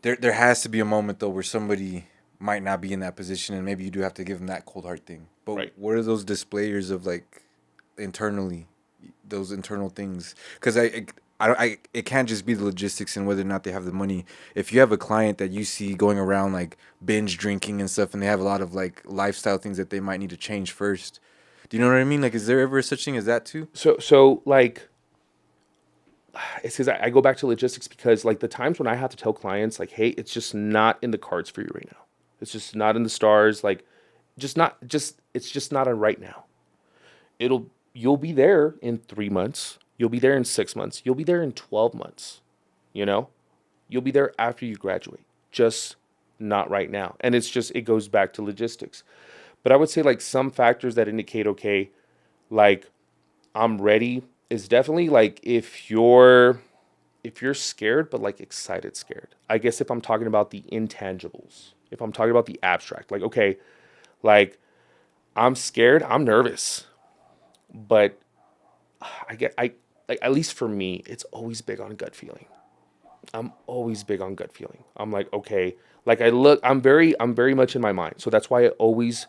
There has to be a moment though where somebody might not be in that position and maybe you do have to give them that cold heart thing. But Right. what are those displayers of like internally, those internal things? Because it can't just be the logistics and whether or not they have the money. If you have a client that you see going around like binge drinking and stuff and they have a lot of like lifestyle things that they might need to change first. Do you know what I mean? Like, is there ever such thing as that too? So like, it's because I go back to logistics because like the times when I have to tell clients like, hey, it's just not in the cards for you right now. It's just not in the stars. Like, it's just not on right now. You'll be there in 3 months. You'll be there in 6 months. You'll be there in 12 months. You'll be there after you graduate. Just not right now. And it goes back to logistics. But I would say like some factors that indicate, okay, like I'm ready is definitely like if you're scared, but like excited scared. I guess if I'm talking about the intangibles, if I'm talking about the abstract, like, okay, like I'm scared, I'm nervous, but I like, at least for me, it's always big on gut feeling. I'm always big on gut feeling. I'm like, okay, like I'm very much in my mind. So that's why I always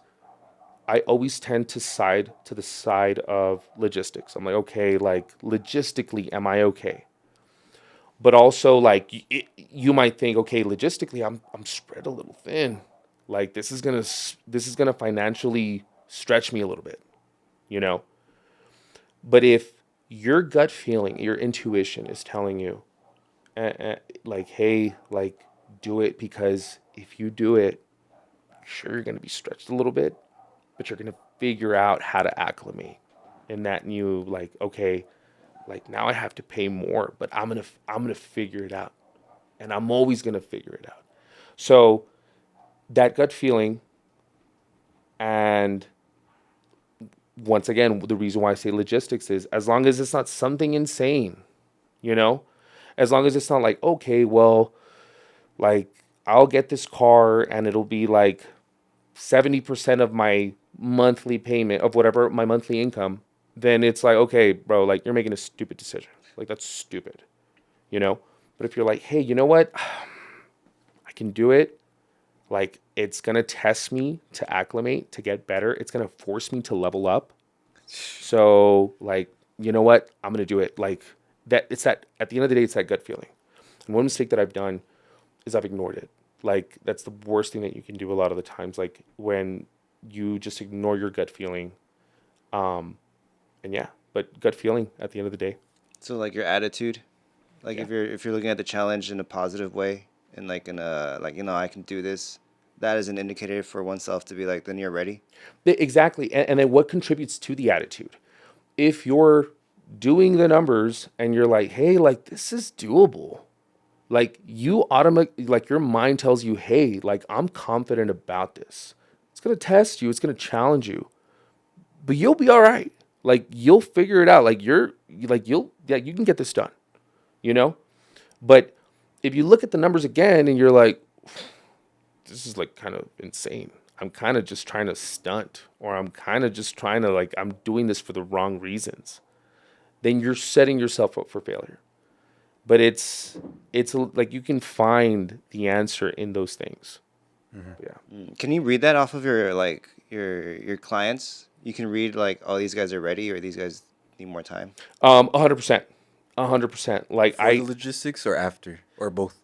tend to side to the side of logistics. I'm like, okay, like logistically, am I okay? But also, like you might think, okay, logistically, I'm spread a little thin. Like this is gonna financially stretch me a little bit, you know. But if your gut feeling, your intuition is telling you, like, hey, like do it because if you do it, sure you're gonna be stretched a little bit, but you're gonna figure out how to acclimate in that new like, okay, like now I have to pay more, but I'm gonna figure it out, and I'm always gonna figure it out. So that gut feeling, and once again, the reason why I say logistics is as long as it's not something insane, you know, as long as it's not like, okay, well, like I'll get this car and it'll be like 70% of my monthly payment of whatever my monthly income, then it's like, okay, bro, like you're making a stupid decision. Like that's stupid, you know? But if you're like, hey, you know what? I can do it. Like it's going to test me to acclimate, to get better. It's going to force me to level up. So like, you know what? I'm going to do it. Like that at the end of the day, it's that gut feeling. And one mistake that I've done is I've ignored it. Like that's the worst thing that you can do a lot of the times. Like when you just ignore your gut feeling. And yeah, but gut feeling at the end of the day. So like your attitude, like Yeah. if you're looking at the challenge in a positive way, and like in a like I can do this, that is an indicator for oneself to be like, then you're ready. Exactly. And then what contributes to the attitude? If you're doing the numbers and you're like, hey, like this is doable, like you automatically, like your mind tells you, hey, like I'm confident about this. It's going to test you, it's going to challenge you, but you'll be all right. Like you'll figure it out. Like yeah, you can get this done, you know? But if you look at the numbers again and you're like, this is like kind of insane. I'm kind of just trying to stunt, or I'm kind of just trying to like, I'm doing this for the wrong reasons. Then you're setting yourself up for failure. But it's like you can find the answer in those things. Yeah. Can you read that off of your like your clients? You can read like, oh, these guys are ready, or these guys need more time. 100%. 100%. Like For the logistics or after or both?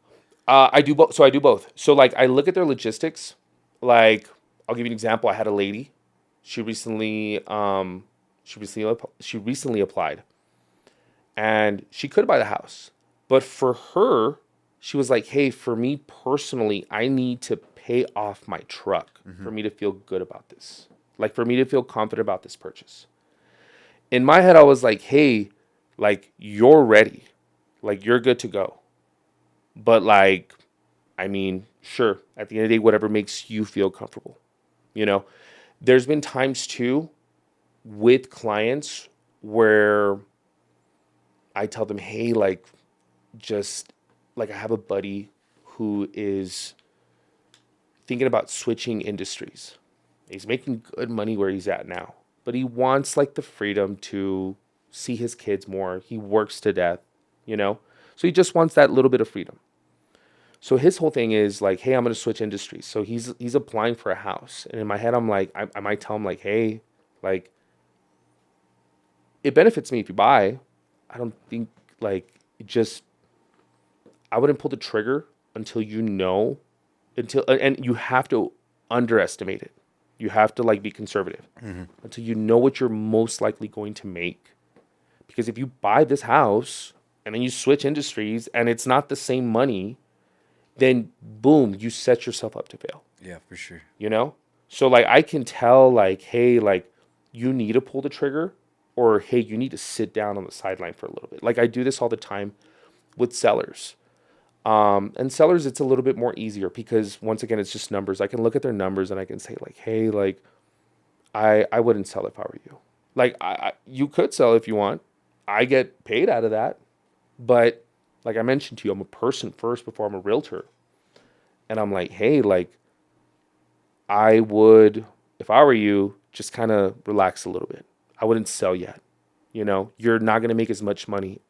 I do both. So I do both. So like I look at their logistics. Like I'll give you an example. I had a lady. She recently applied, and she could buy the house, but for her, she was like, "Hey, for me personally, I need to pay off my truck for me to feel good about this. Like for me to feel confident about this purchase." In my head, I was like, "Hey, like you're ready, like you're good to go." But like, I mean, sure, at the end of the day, whatever makes you feel comfortable. You know, there's been times too with clients where I tell them, hey, like, just like I have a buddy who is thinking about switching industries. He's making good money where he's at now, but he wants like the freedom to see his kids more. He works to death, you know? So he just wants that little bit of freedom. So his whole thing is like, hey, I'm going to switch industries. So he's applying for a house. And in my head, I'm like, I might tell him like, hey, like, it benefits me if you buy. I don't think like it just, I wouldn't pull the trigger until you know, and you have to underestimate it. You have to like be conservative until you know what you're most likely going to make. Because if you buy this house and then you switch industries and it's not the same money, then boom, you set yourself up to fail. Yeah, for sure. You know? So like I can tell like, hey, like you need to pull the trigger, or hey, you need to sit down on the sideline for a little bit. Like I do this all the time with sellers. And sellers, it's a little bit more easier because once again, it's just numbers. I can look at their numbers and I can say like, hey, like I wouldn't sell if I were you. Like you could sell if you want. I get paid out of that. But like I mentioned to you, I'm a person first before I'm a realtor. And I'm like, hey, like I would, if I were you, just kind of relax a little bit. I wouldn't sell yet. You know, you're not going to make as much money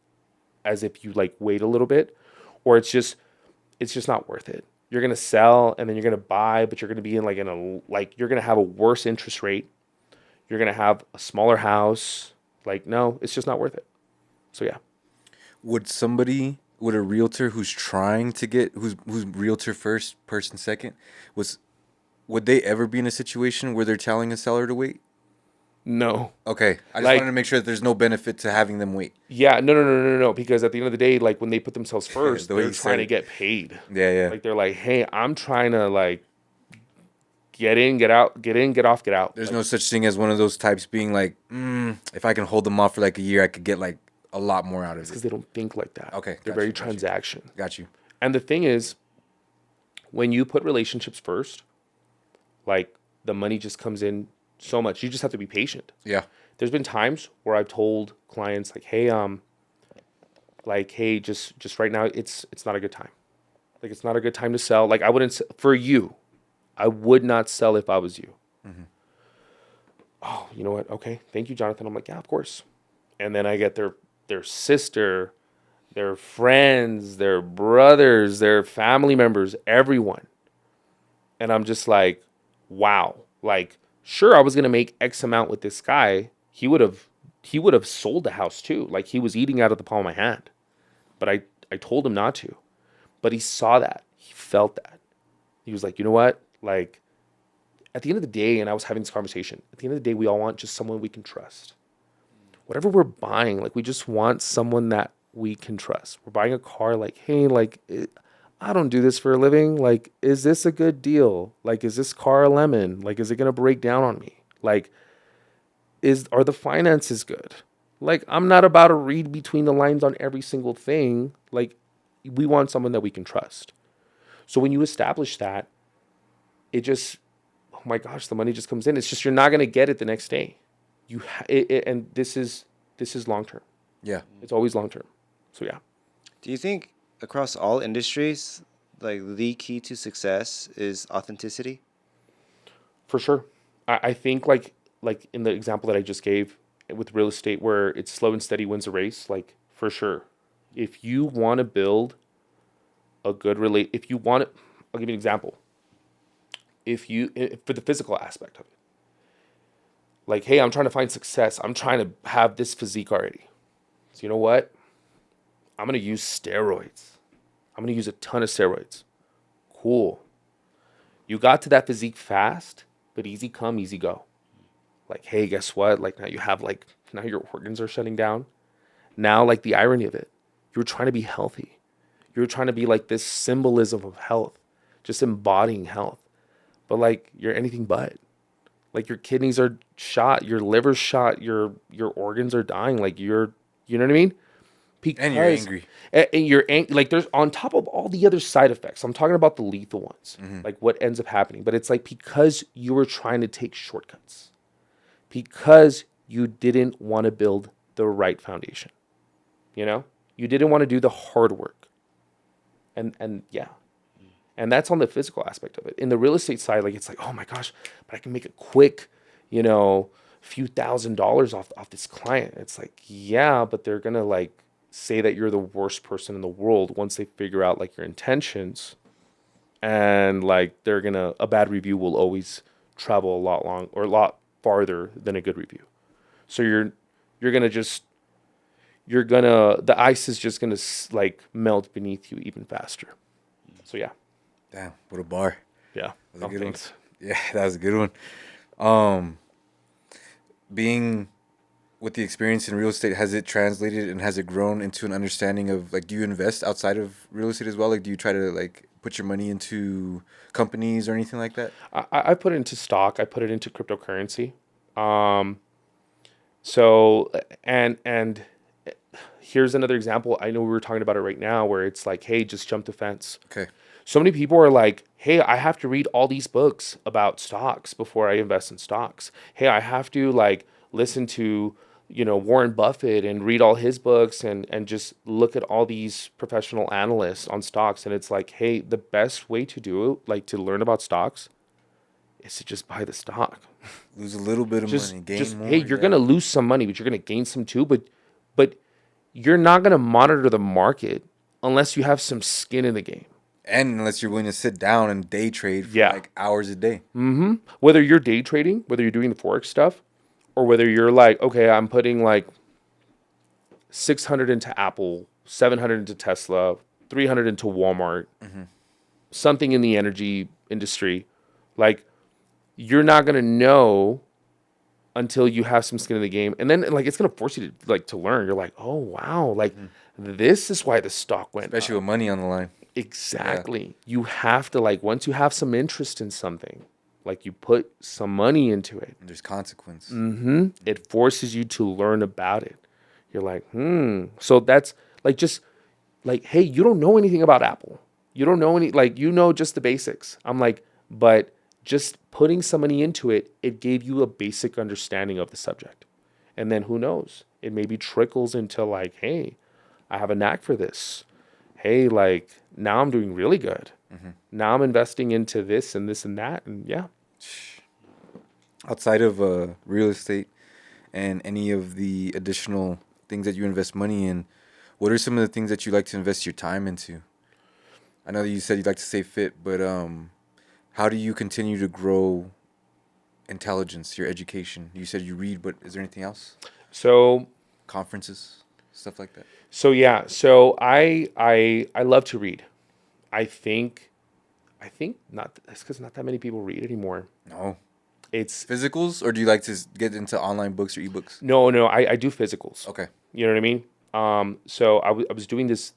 as if you like wait a little bit, or it's just not worth it. You're going to sell and then you're going to buy, but you're going to be you're going to have a worse interest rate. You're going to have a smaller house. Like, no, it's just not worth it. So yeah. Would a realtor who's trying to get, who's realtor first, person second, would they ever be in a situation where they're telling a seller to wait? No. Okay. I just Like- wanted to make sure that there's no benefit to having them wait. Yeah, no. Because at the end of the day, like when they put themselves first, The way they're you said trying to it. get paid. Yeah. Like they're like, hey, I'm trying to like get in, get out, get in, get off, get out. There's Like, no such thing as one of those types being like, if I can hold them off for like a year, I could get like a lot more out of because it. they don't think like that. Okay, They're got very you, got you. transaction. Got you. And the thing is, when you put relationships first, like the money just comes in so much. You just have to be patient. Yeah. There's been times where I've told clients like, hey, just right now, it's not a good time. Like it's not a good time to sell. Like I wouldn't for you. I would not sell if I was you. Oh, you know what? Okay, thank you, Jonathan. I'm like, yeah, of course. And then I get their sister, their friends, their brothers, their family members, everyone. And I'm just like, wow. Like, sure, I was gonna make X amount with this guy. He would have sold the house too. Like he was eating out of the palm of my hand. But I told him not to. But he saw that. He felt that. He was like, you know what? Like, at the end of the day, and I was having this conversation, at the end of the day, we all want just someone we can trust. Whatever we're buying, like we just want someone that we can trust. We're buying a car, like, hey, like I don't do this for a living. Like, is this a good deal? Like, is this car a lemon? Like, is it going to break down on me? Like, are the finances good? Like, I'm not about to read between the lines on every single thing. Like, we want someone that we can trust. So when you establish that, it just, oh my gosh, the money just comes in. It's just, you're not going to get it the next day. And this is long term. Yeah. It's always long term. So yeah. Do you think across all industries, like the key to success is authenticity? For sure. I think like in the example that I just gave with real estate where it's slow and steady wins a race, like for sure. If you want to build a good if you want to, I'll give you an example. For the physical aspect of it, like, hey, I'm trying to find success. I'm trying to have this physique already. So you know what? I'm going to use steroids. I'm going to use a ton of steroids. Cool. You got to that physique fast, but easy come, easy go. Like, hey, guess what? Like now your organs are shutting down. Now, like the irony of it, you were trying to be healthy. You were trying to be like this symbolism of health, just embodying health. But like you're anything but. Like your kidneys are shot, your liver's shot, your organs are dying. Like you know what I mean? Because, And you're angry. And you're like there's on top of all the other side effects. I'm talking about the lethal ones, like what ends up happening. But it's like because you were trying to take shortcuts, because you didn't want to build the right foundation. You know, you didn't want to do the hard work, and yeah, and that's on the physical aspect of it. In the real estate side, like it's like, oh my gosh, but I can make a quick, few $1,000s off this client. It's like, yeah, but they're gonna like say that you're the worst person in the world once they figure out like your intentions, and like a bad review will always travel a lot farther than a good review. So the ice is just gonna like melt beneath you even faster. So yeah. Damn, what a bar. Yeah. That was a good Thanks. one. Yeah, that was a good one. Being with the experience in real estate, has it translated and has it grown into an understanding of like, do you invest outside of real estate as well? Like, do you try to like put your money into companies or anything like that? I put it into stock. I put it into cryptocurrency. So and here's another example. I know we were talking about it right now where it's like, hey, just jump the fence. Okay. So many people are like, hey, I have to read all these books about stocks before I invest in stocks. Hey, I have to like listen to, Warren Buffett and read all his books and just look at all these professional analysts on stocks. And it's like, hey, the best way to do it, like to learn about stocks, is to just buy the stock. Lose a little bit of money, gain more. Hey, you're gonna lose some money, but you're gonna gain some too. But you're not gonna monitor the market unless you have some skin in the game. And unless you're willing to sit down and day trade for like hours a day. Mm-hmm. Whether you're day trading, whether you're doing the Forex stuff, or whether you're like, okay, I'm putting like 600 into Apple, 700 into Tesla, 300 into Walmart, something in the energy industry, like you're not going to know until you have some skin in the game. And then like it's going to force you to learn. You're like, oh, wow, like this is why the stock went Especially up. with money on the line. Exactly. Yeah. You have to like, once you have some interest in something, like you put some money into it. There's consequence. It forces you to learn about it. You're like, So that's like, just like, hey, you don't know anything about Apple. You don't know just the basics. I'm like, but just putting some money into it, it gave you a basic understanding of the subject. And then who knows? It maybe trickles into like, hey, I have a knack for this. Hey, like now I'm doing really good. Now I'm investing into this and this and that. And yeah. Outside of real estate and any of the additional things that you invest money in, what are some of the things that you like to invest your time into? I know that you said you'd like to stay fit, but how do you continue to grow intelligence, your education? You said you read, but is there anything else? So conferences, stuff like that. So yeah, so I love to read. I think not. That's because not that many people read anymore. No. It's physicals, or do you like to get into online books or ebooks? No. I do physicals. Okay. You know what I mean? So I was doing this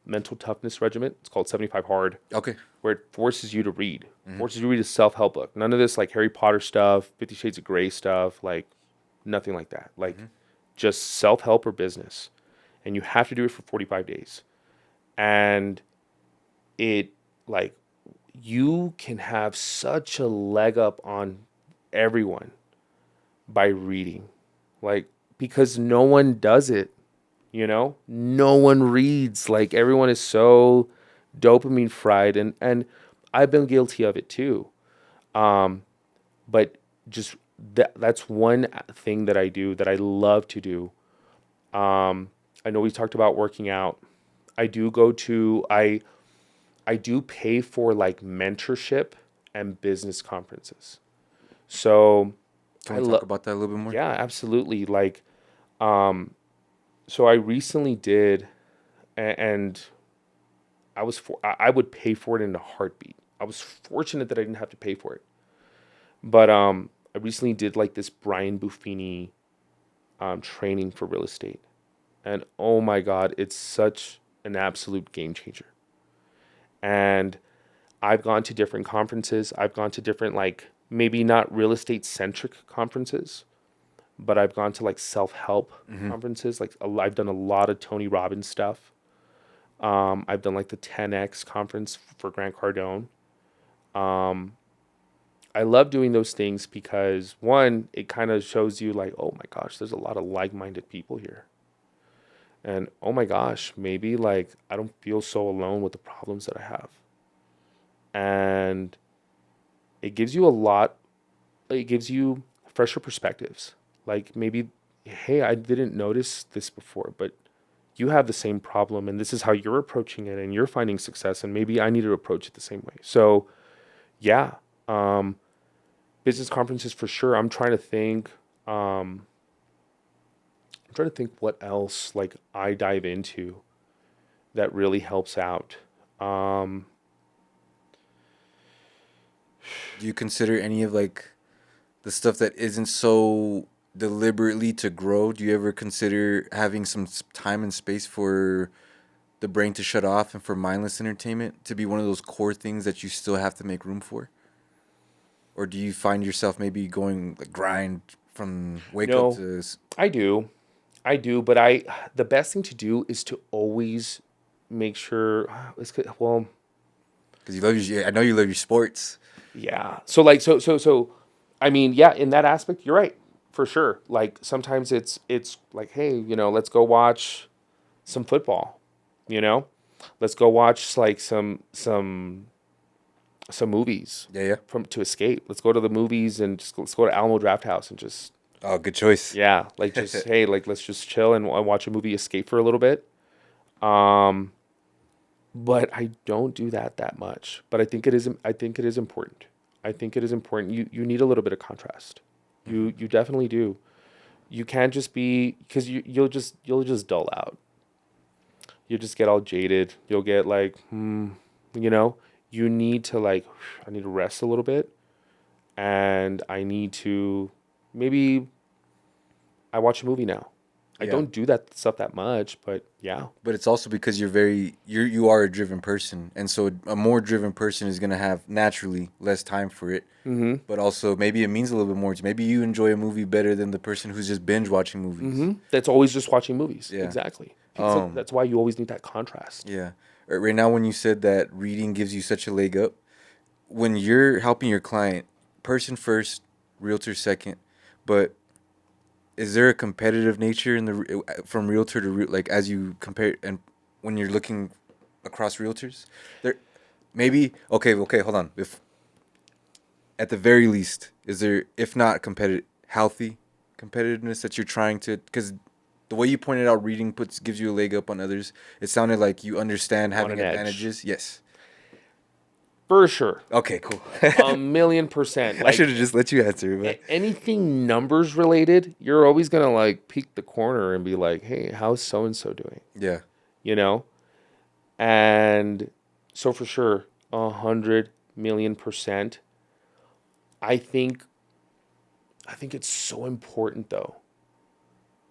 mental toughness regimen. It's called 75 Hard, Okay. where it forces you to read, forces you to read a self-help book. None of this like Harry Potter stuff, 50 Shades of Grey stuff, like nothing like that. Like just self-help or business. And you have to do it for 45 days. And it like you can have such a leg up on everyone by reading. Like because no one does it, no one reads. Like everyone is so dopamine fried, and I've been guilty of it too. But just that's one thing that I do that I love to do. I know we talked about working out. I do go to I do pay for like mentorship and business conferences. So Can we talk about that a little bit more? yeah, absolutely. Like, so I recently did, and I would pay for it in a heartbeat. I was fortunate that I didn't have to pay for it. But I recently did like this Brian Buffini training for real estate, and oh my God, it's such an absolute game changer. And I've gone to different conferences. I've gone to different like maybe not real estate centric conferences, but I've gone to like self-help conferences. Like I've done a lot of Tony Robbins stuff. I've done like the 10X conference for Grant Cardone. I love doing those things because one, it kind of shows you like, oh my gosh, there's a lot of like-minded people here. And oh my gosh, maybe like I don't feel so alone with the problems that I have. And it gives you it gives you fresher perspectives. Like maybe, hey, I didn't notice this before, but you have the same problem and this is how you're approaching it and you're finding success and maybe I need to approach it the same way. So yeah, business conferences for sure. I'm trying to think what else like I dive into that really helps out. Do you consider any of like the stuff that isn't so deliberately to grow? Do you ever consider having some time and space for the brain to shut off and for mindless entertainment to be one of those core things that you still have to make room for? Or do you find yourself maybe going like grind from wake No, up to I do, but the best thing to do is to always make sure. Well, because you love your, I know you love your sports. yeah. So like so I mean, yeah, in that aspect, you're right. For sure. Like sometimes it's like, hey, let's go watch some football, you know? Let's go watch like some movies. Yeah, yeah. To escape. Let's go to the movies and let's go to Alamo Draft House and just Oh, good choice. yeah, like just hey, like let's just chill and watch a movie, escape for a little bit. But I don't do that much. But I think it is important. I think it is important. You need a little bit of contrast. You definitely do. You can't just be because you'll just dull out. You'll just get all jaded. You'll get like you need to like I need to rest a little bit, and I need to maybe I watch a movie now. I Yeah. don't do that stuff that much, but yeah. But it's also because you are a driven person, and so a more driven person is gonna have naturally less time for it. Mm-hmm. But also maybe it means a little bit more to maybe you enjoy a movie better than the person who's just binge watching movies. Mm-hmm. That's always just watching movies. Yeah. Exactly. So that's why you always need that contrast. Yeah. Right now, when you said that reading gives you such a leg up, when you're helping your client, person first, realtor second, but is there a competitive nature in the from realtor to like as you compare and when you're looking across realtors, there maybe okay hold on, if at the very least is there, if not competitive, healthy competitiveness that you're trying to, because the way you pointed out reading gives you a leg up on others, it sounded like you understand having an edge. advantages. Yes. For sure. Okay, cool. 1,000,000%. I Like should have just let you answer, but anything numbers related, you're always gonna like peek the corner and be like, "Hey, how's so and so doing?" yeah. You know. And so for sure, 100,000,000%. I think it's so important though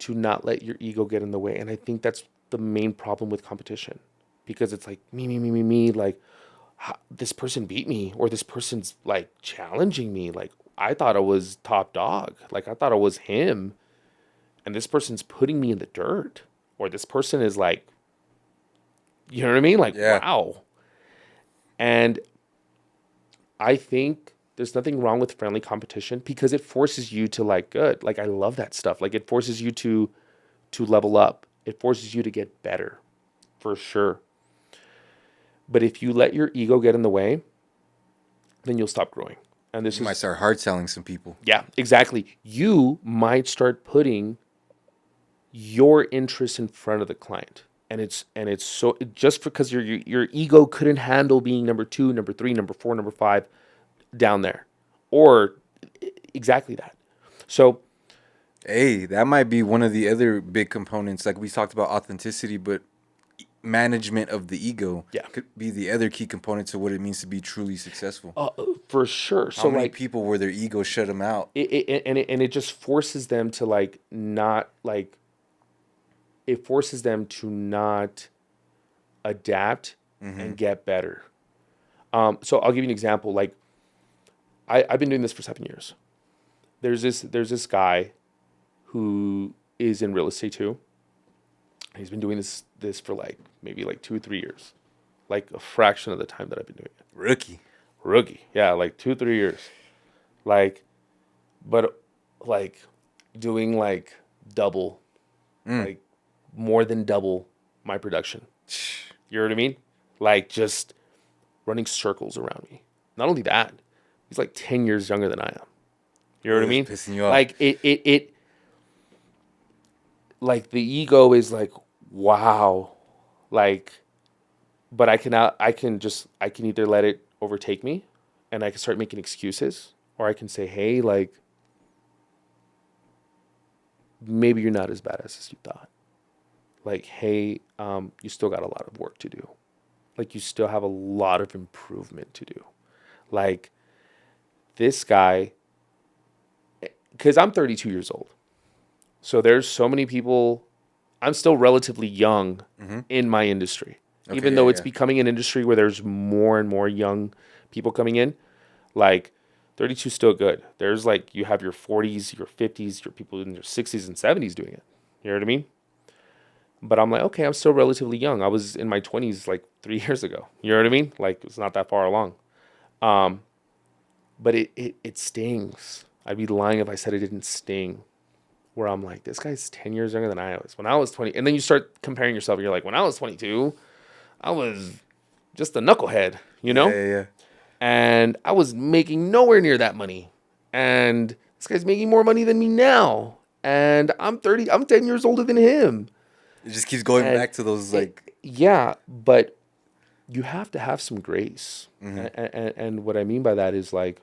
to not let your ego get in the way. And I think that's the main problem with competition, because it's like me, like this person beat me, or this person's like challenging me. Like I thought I was top dog. Like I thought I was him. And this person's putting me in the dirt, or this person is like, you know what I mean? Like, Yeah. wow. And I think there's nothing wrong with friendly competition, because it forces you to like, good. Like, I love that stuff. Like, it forces you to level up. It forces you to get better, for sure. But if you let your ego get in the way, then you'll stop growing. And this You might start hard selling some people. yeah, exactly. You might start putting your interest in front of the client. And it's so, just because your ego couldn't handle being number 2, number 3, number 4, number 5 down there, or exactly that. So, Hey, that might be one of the other big components. Like we talked about authenticity, but management of the ego could be the other key component to what it means to be truly successful. for sure. How So many like people where their ego shut them out? it just forces them to like not like, it forces them to not adapt and get better. So I'll give you an example. Like I've been doing this for 7 years. There's this guy who is in real estate too. He's been doing this for like maybe like 2 or 3 years, like a fraction of the time that I've been doing it. Rookie, yeah, like 2 or 3 years, like, but like doing like double, like more than double my production. You know what I mean? Like just running circles around me. Not only that, he's like 10 years younger than I am. You know what I mean? Pissing you off. Like it like the ego is like, wow, like, but I can either let it overtake me, and I can start making excuses, or I can say, hey, like, maybe you're not as badass as you thought. Like, hey, you still got a lot of work to do. Like, you still have a lot of improvement to do. Like, this guy, because I'm 32 years old. So there's so many people, I'm still relatively young in my industry. Okay, Even though it's becoming an industry where there's more and more young people coming in, like 32 is still good. There's like, you have your 40s, your 50s, your people in their 60s and 70s doing it. You know what I mean? But I'm like, okay, I'm still relatively young. I was in my 20s like 3 years ago. You know what I mean? Like, it's not that far along. But it stings. I'd be lying if I said it didn't sting. Where I'm like, this guy's 10 years younger than I was. When I was 20, and then you start comparing yourself, and you're like, when I was 22, I was just a knucklehead, you know? Yeah. And I was making nowhere near that money. And this guy's making more money than me now. And I'm 10 years older than him. It just keeps going back to those like... Yeah, but you have to have some grace. And what I mean by that is like,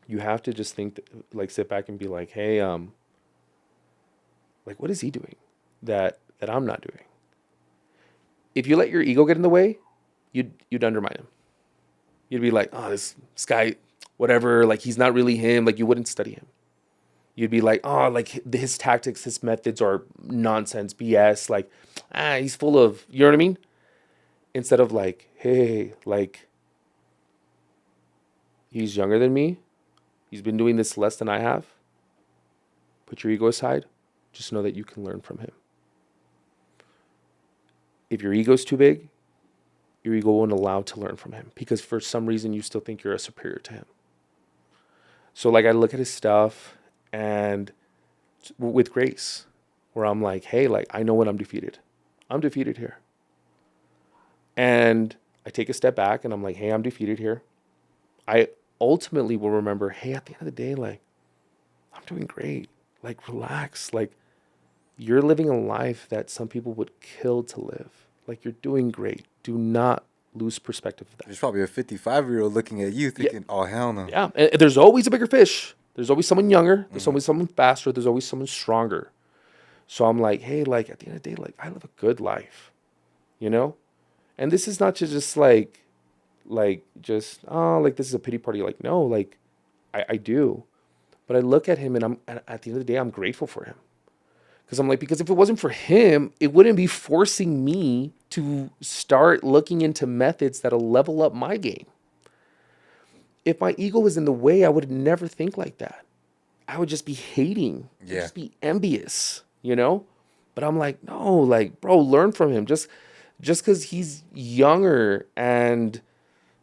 you have to just think, like, sit back and be like, hey, like, what is he doing that I'm not doing? If you let your ego get in the way, you'd undermine him. You'd be like, oh, this guy, whatever, like, he's not really him. Like, you wouldn't study him. You'd be like, oh, like, his tactics, his methods are nonsense, BS. Like, he's full of, you know what I mean? Instead of like, hey, like, he's younger than me. He's been doing this less than I have. Put your ego aside. Just know that you can learn from him. If your ego's too big, your ego won't allow to learn from him, because for some reason you still think you're a superior to him. So like, I look at his stuff and with grace, where I'm like, hey, like, I know when I'm defeated. I'm defeated here. And I take a step back and I'm like, hey, I'm defeated here. I ultimately will remember, hey, at the end of the day, like, I'm doing great. Like, relax. Like, you're living a life that some people would kill to live. Like, you're doing great. Do not lose perspective of that. There's probably a 55-year-old looking at you thinking, oh, hell no. Yeah, and there's always a bigger fish. There's always someone younger. There's always someone faster. There's always someone stronger. So I'm like, hey, like, at the end of the day, like, I live a good life, you know? And this is not to just like, just, oh, like, this is a pity party. Like, no, like, I do. But I look at him and at the end of the day, I'm grateful for him. Because I'm like, because if it wasn't for him, it wouldn't be forcing me to start looking into methods that'll level up my game. If my ego was in the way, I would never think like that. I would just be hating. I'd Yeah. just be envious, you know? But I'm like, no, like, bro, learn from him. Just because he's younger and,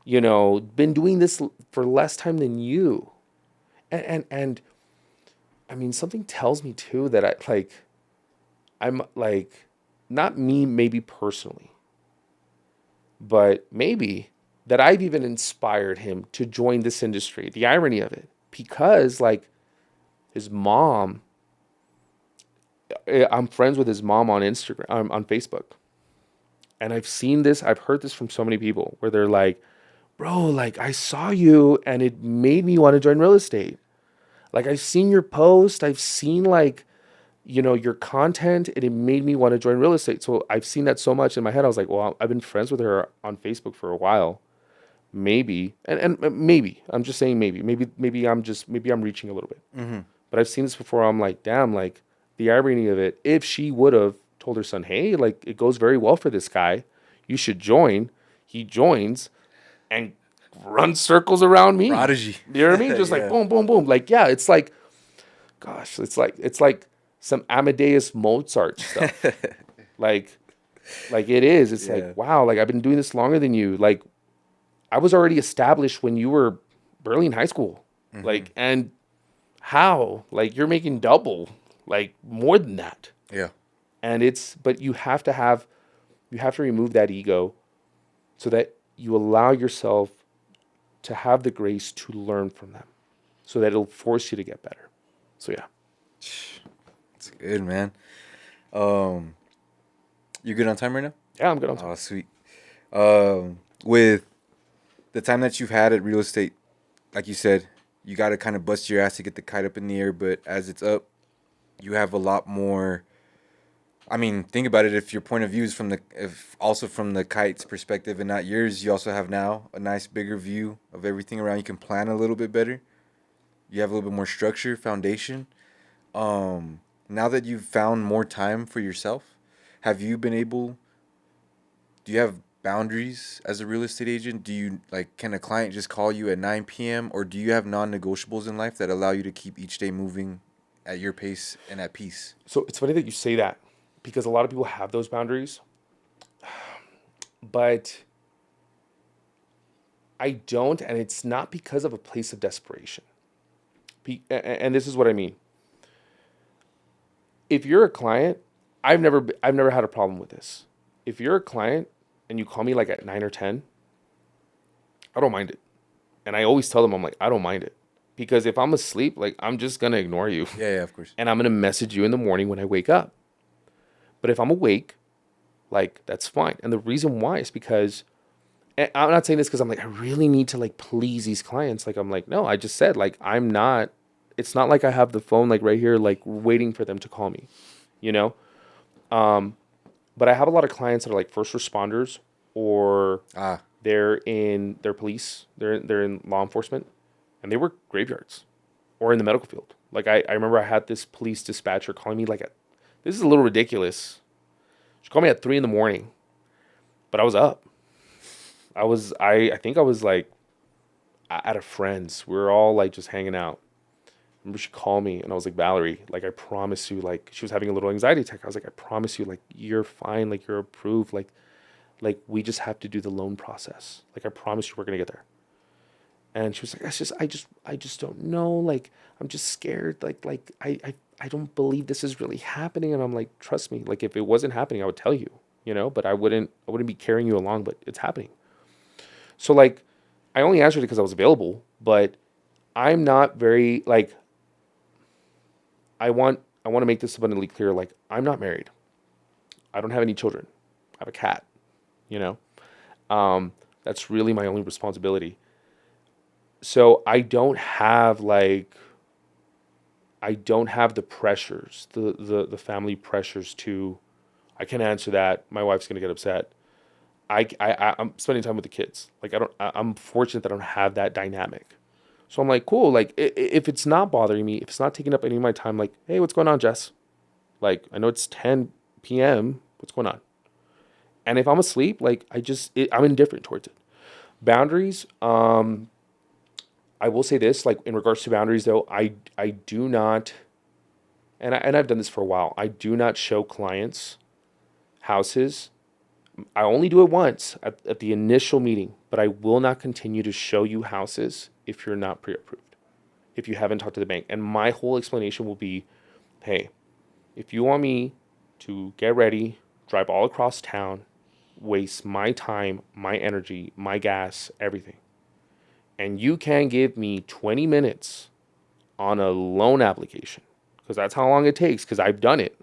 you know, been doing this for less time than you. And I mean, something tells me too that I'm like, not me, maybe personally, but maybe that I've even inspired him to join this industry. The irony of it, because like his mom, I'm friends with his mom on Instagram, on Facebook. And I've seen this, I've heard this from so many people where they're like, bro, like I saw you and it made me want to join real estate. Like I've seen your post, I've seen like, you know, your content, and it made me want to join real estate. So I've seen that so much in my head. I was like, well, I've been friends with her on Facebook for a while. Maybe, and maybe, I'm just saying maybe I'm reaching a little bit. But I've seen this before. I'm like, damn, like the irony of it, if she would have told her son, hey, like it goes very well for this guy, you should join. He joins and runs circles around me. Prodigy. You know what I mean? Just like Yeah. boom, boom, boom. Like, yeah, it's like, gosh, it's like some Amadeus Mozart stuff. like it is. It's Yeah. like, wow, like I've been doing this longer than you. Like I was already established when you were barely in high school. Like, and how? Like you're making double, like more than that. Yeah. And but you have to remove that ego so that you allow yourself to have the grace to learn from them so that it'll force you to get better. So yeah. It's good, man. You good on time right now? Yeah, I'm good on time. Oh, sweet. With the time that you've had at real estate, like you said, you got to kind of bust your ass to get the kite up in the air. But as it's up, you have a lot more. I mean, think about it. If your point of view is also from the kite's perspective and not yours, you also have now a nice bigger view of everything around. You can plan a little bit better. You have a little bit more structure, foundation. Now that you've found more time for yourself, have you been able? Do you have boundaries as a real estate agent? Do you can a client just call you at 9 p.m. or do you have non-negotiables in life that allow you to keep each day moving at your pace and at peace? So it's funny that you say that because a lot of people have those boundaries, but I don't, and it's not because of a place of desperation. And this is what I mean. If you're a client, I've never had a problem with this. If you're a client and you call me like at 9 or 10, I don't mind it. And I always tell them, I'm like, I don't mind it. Because if I'm asleep, like I'm just going to ignore you. Yeah, of course. And I'm going to message you in the morning when I wake up. But if I'm awake, like that's fine. And the reason why is because, and I'm not saying this because I'm like, I really need to like please these clients. Like, I'm like, no, I just said like, it's not like I have the phone like right here, like waiting for them to call me, you know? But I have a lot of clients that are like first responders or they're police, they're in law enforcement, and they work graveyards or in the medical field. Like I remember I had this police dispatcher calling me this is a little ridiculous. She called me at 3 a.m, but I was up. I think I was like at a friend's. We were all like just hanging out. I remember she called me and I was like, Valerie, like I promise you, like she was having a little anxiety attack. I was like, I promise you, like you're fine, like you're approved, like we just have to do the loan process. Like I promise you we're gonna get there. And she was like, I just don't know. Like I'm just scared. Like I don't believe this is really happening. And I'm like, trust me, like if it wasn't happening, I would tell you, you know, but I wouldn't be carrying you along, but it's happening. So like I only answered it because I was available, but I'm not very like I want to make this abundantly clear. Like I'm not married. I don't have any children. I have a cat, you know? That's really my only responsibility. So I don't have the pressures, the family pressures I can't answer that. My wife's going to get upset. I'm spending time with the kids. Like I'm fortunate that I don't have that dynamic. So I'm like, cool. Like if it's not bothering me, if it's not taking up any of my time, like, hey, what's going on, Jess? Like, I know it's 10 p.m. What's going on? And if I'm asleep, like, I'm indifferent towards it. Boundaries, I will say this, like, in regards to boundaries, though, I do not, and I've done this for a while, I do not show clients houses. I only do it once at the initial meeting, but I will not continue to show you houses if you're not pre-approved, if you haven't talked to the bank. And my whole explanation will be, hey, if you want me to get ready, drive all across town, waste my time, my energy, my gas, everything, and you can give me 20 minutes on a loan application, because that's how long it takes, because I've done it,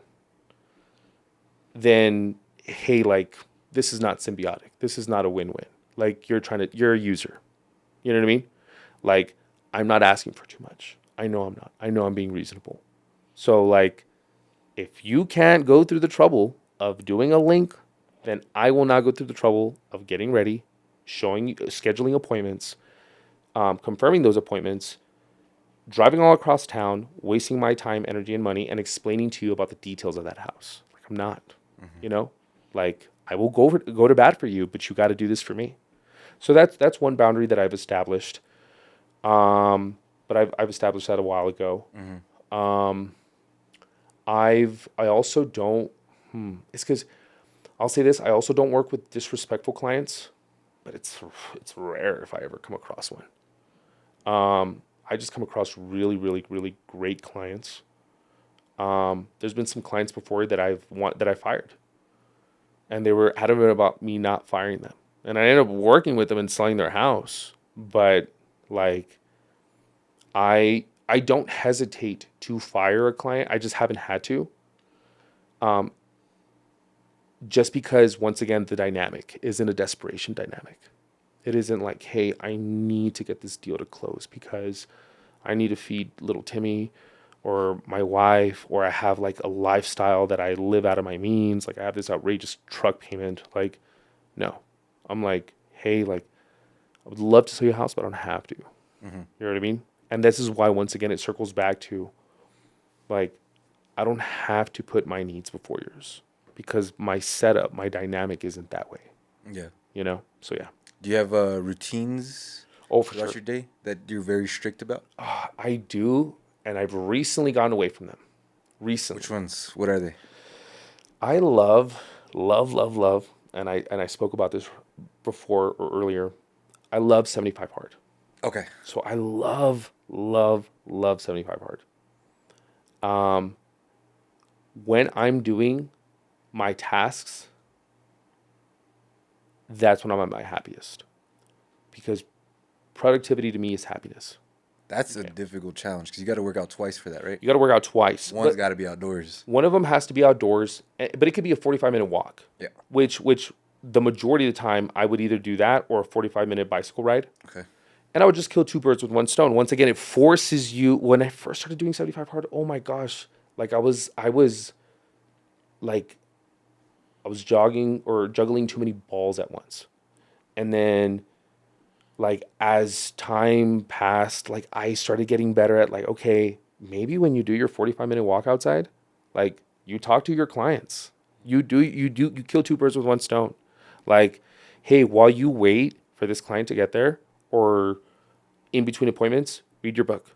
then, hey, like, this is not symbiotic. This is not a win-win. Like, you're a user. You know what I mean? Like, I'm not asking for too much. I know I'm not. I know I'm being reasonable. So, like, if you can't go through the trouble of doing a link, then I will not go through the trouble of getting ready, showing you, scheduling appointments, confirming those appointments, driving all across town, wasting my time, energy, and money, and explaining to you about the details of that house. Like, I'm not, you know, like, I will go to bat for you, but you got to do this for me. So that's one boundary that I've established. But I've established that a while ago. I also don't. It's because I'll say this. I also don't work with disrespectful clients, but it's rare if I ever come across one. I just come across really, really, really great clients. There's been some clients before that I fired, and they were adamant about me not firing them, and I ended up working with them and selling their house. But like, I don't hesitate to fire a client. I just haven't had to. Just because, once again, the dynamic isn't a desperation dynamic. It isn't like, hey, I need to get this deal to close because I need to feed little Timmy or my wife, or I have like a lifestyle that I live out of my means. Like, I have this outrageous truck payment. Like, no, I'm like, hey, like, I would love to sell you a house, but I don't have to. You know what I mean? And this is why, once again, it circles back to, like, I don't have to put my needs before yours because my setup, my dynamic isn't that way. Yeah. You know? So, yeah. Do you have routines Oh, for throughout sure. your day that you're very strict about? I do, and I've recently gotten away from them. Recently. Which ones? What are they? I love, and I spoke about this before or earlier. I love 75 hard. Okay. So I love 75 hard. When I'm doing my tasks, that's when I'm at my happiest. Because productivity to me is happiness. That's a difficult challenge because you got to work out twice for that, right? You got to work out twice. One's got to be outdoors. One of them has to be outdoors, but it could be a 45-minute walk. Yeah. Which the majority of the time I would either do that or a 45-minute bicycle ride. Okay. And I would just kill two birds with one stone. Once again, it forces you. When I first started doing 75 hard, oh my gosh, like I was jogging or juggling too many balls at once. And then, like, as time passed, like, I started getting better at, like, okay, maybe when you do your 45-minute walk outside, like, you talk to your clients. You kill two birds with one stone. Like, hey, while you wait for this client to get there, or in between appointments, read your book.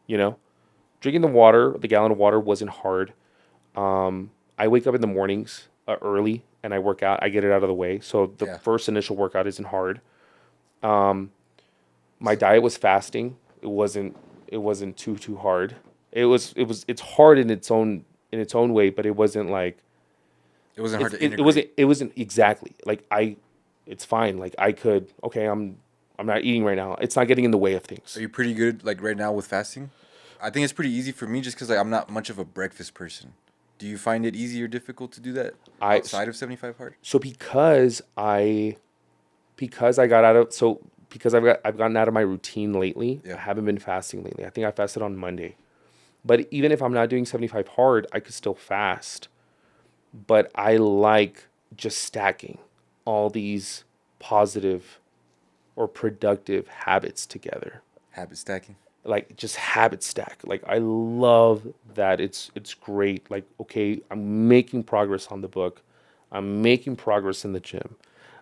You know, drinking the gallon of water wasn't hard. I wake up in the mornings early and I work out. I get it out of the way. So the first initial workout isn't hard. My diet was fasting. It wasn't too hard. It's hard in its own way, but it wasn't like, it wasn't hard to integrate. It wasn't exactly like it's fine. Like, I could, okay, I'm not eating right now. It's not getting in the way of things. Are you pretty good, like, right now with fasting? I think it's pretty easy for me just because, like, I'm not much of a breakfast person. Do you find it easy or difficult to do that outside of 75 hard? So because I've gotten out of my routine lately. I haven't been fasting lately. I think I fasted on Monday. But even if I'm not doing 75 hard, I could still fast. But I like just stacking all these positive or productive habits together. Habit stacking. like just habit stack. Like I love that. It's great. Like, okay, I'm making progress on the book. I'm making progress in the gym.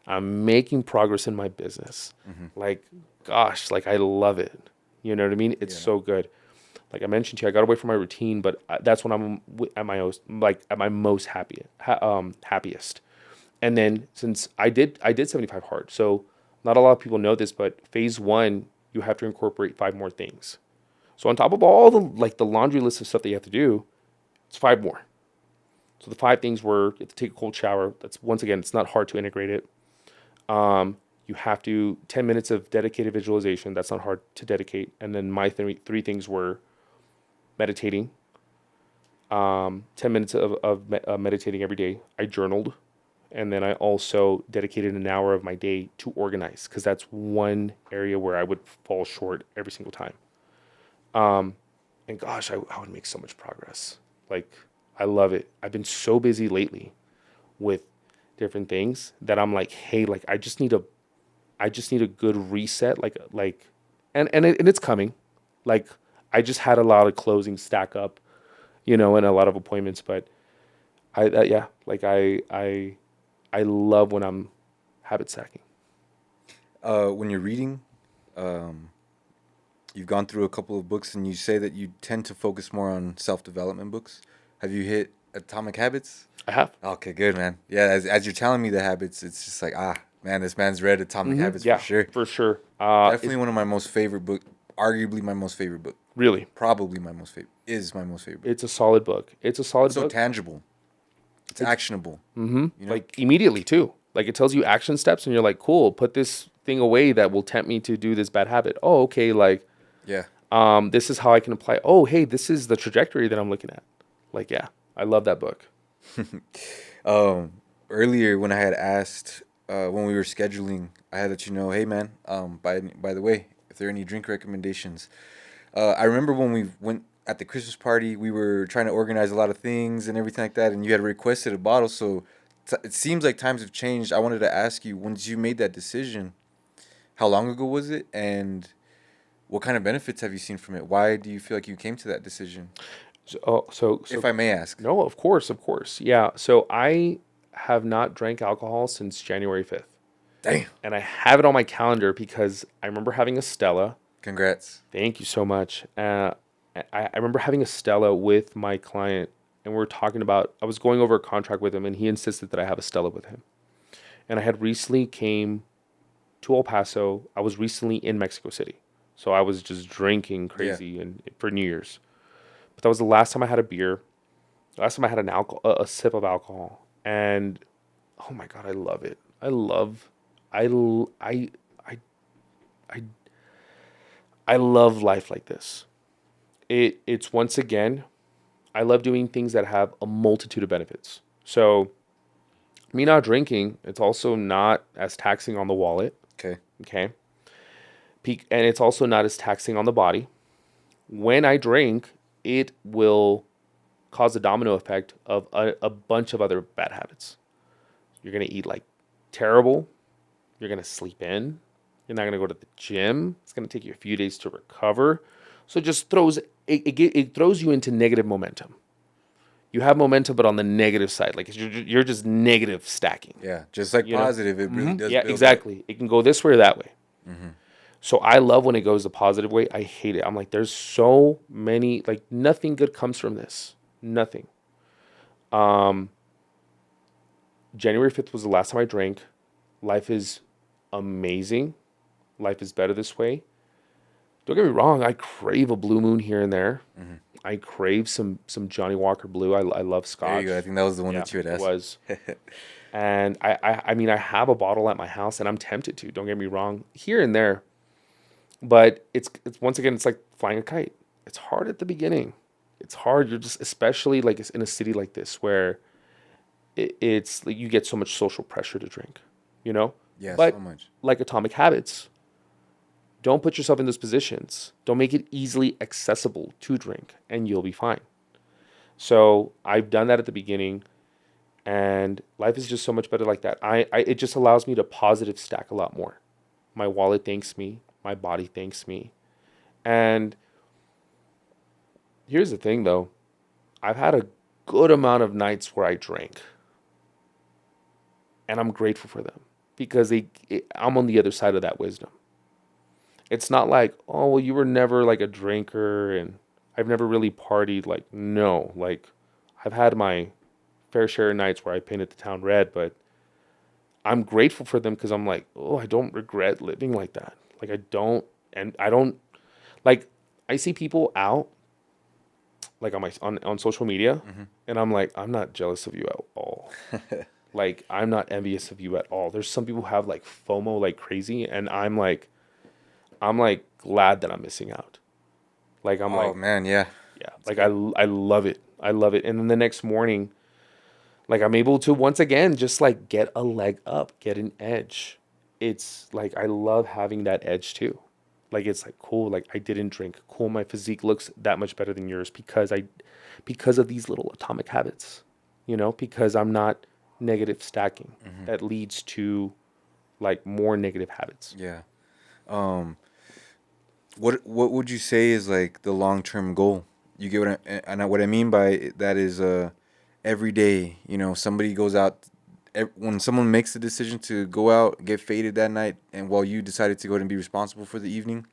I'm making progress in my business. Like, gosh, like I love it. You know what I mean? It's so good. Like I mentioned to you, I got away from my routine, but that's when I'm at my most, like at my most happiest. And then since I did 75 hard. So not a lot of people know this, but phase 1, you have to incorporate 5 more things. So on top of all the like the laundry list of stuff that you have to do, it's 5 more. So the 5 things were: you have to take a cold shower. That's, once again, it's not hard to integrate it. You have to 10 minutes of dedicated visualization. That's not hard to dedicate. And then my three things were meditating. 10 minutes of meditating every day. I journaled. And then I also dedicated an hour of my day to organize, because that's one area where I would fall short every single time. And gosh, I would make so much progress. Like, I love it. I've been so busy lately with different things that I'm like, hey, like I just need a good reset. And it's coming. Like, I just had a lot of closings stack up, and a lot of appointments, but I love when I'm habit stacking. When you're reading, you've gone through a couple of books, and you say that you tend to focus more on self-development books. Have you hit Atomic Habits? I have. Okay, good, man. Yeah, as you're telling me the habits, it's just like, man, this man's read Atomic Habits Yeah, for sure. for sure. Definitely one of my most favorite book. Arguably my most favorite book. Really? Probably my most favorite. Is my most favorite. It's a solid book. It's a solid It's so book. tangible. It's actionable. Like immediately too. Like it tells you action steps, and you're like, cool, put this thing away that will tempt me to do this bad habit. Oh, okay. Like, Yeah. this is how I can apply. Oh, hey, this is the trajectory that I'm looking at. Like, yeah, I love that book. Earlier when I had asked, when we were scheduling, I had let you know, hey man, by the way, if there are any drink recommendations. I remember when we went at the Christmas party, we were trying to organize a lot of things and everything like that, and you had requested a bottle. So it seems like times have changed. I wanted to ask you, once you made that decision, how long ago was it, and what kind of benefits have you seen from it? Why do you feel like you came to that decision? So If I may ask. no, of course, of course. Yeah. So I have not drank alcohol since January 5th. Damn. And I have it on my calendar because I remember having a Stella. Congrats. Thank you so much. I remember having a Stella with my client, and we were talking about, I was going over a contract with him, and he insisted that I have a Stella with him. And I had recently came to El Paso. I was recently in Mexico City. So I was just drinking crazy and for New Year's. But that was the last time I had a beer. The last time I had a sip of alcohol. And oh my God, I love it. I love life like this. It's once again, I love doing things that have a multitude of benefits. So me not drinking, it's also not as taxing on the wallet. Okay. Okay. And it's also not as taxing on the body. When I drink, it will cause a domino effect of a bunch of other bad habits. You're going to eat like terrible. You're going to sleep in. You're not going to go to the gym. It's going to take you a few days to recover. So it just throws you into negative momentum. You have momentum, but on the negative side, like you're just negative stacking. Yeah, just like positive, it really does. Yeah, build exactly. It can go this way or that way. So I love when it goes the positive way. I hate it. I'm like, there's so many, like nothing good comes from this. Nothing. January 5th was the last time I drank. Life is amazing. Life is better this way. Don't get me wrong. I crave a Blue Moon here and there. I crave some Johnny Walker Blue. I love Scotch. There you go. I think that was the one that you had asked. It was. And I mean, I have a bottle at my house, and I'm tempted to. Don't get me wrong, here and there. But it's once again, it's like flying a kite. It's hard at the beginning. It's hard. You're just, especially like in a city like this where it's like you get so much social pressure to drink, Yeah, But so much. like Atomic Habits, don't put yourself in those positions. Don't make it easily accessible to drink, and you'll be fine. So I've done that at the beginning, and life is just so much better like that. It just allows me to positive stack a lot more. My wallet thanks me. My body thanks me. And Here's the thing, though. I've had a good amount of nights where I drank, and I'm grateful for them because I'm on the other side of that wisdom. It's not like, oh, well, you were never like a drinker and I've never really partied. Like, no, like I've had my fair share of nights where I painted the town red, but I'm grateful for them because I'm like, oh, I don't regret living like that. Like, I don't, like, I see people out, like on social media, and I'm like, I'm not jealous of you at all. Like, I'm not envious of you at all. There's some people who have like FOMO like crazy, and I'm like glad that I'm missing out. Like I'm Oh like, man, yeah. yeah, like I love it. I love it. And then the next morning, like I'm able to once again just like get a leg up, get an edge. It's like I love having that edge too. Like it's like cool, like I didn't drink. Cool, my physique looks that much better than yours because of these little atomic habits. Because I'm not negative stacking. That leads to like more negative habits. Yeah. Um, what would you say is like the long-term goal? You get what I mean by that is every day, somebody goes out when someone makes the decision to go out, get faded that night, and while you decided to go out and be responsible for the evening,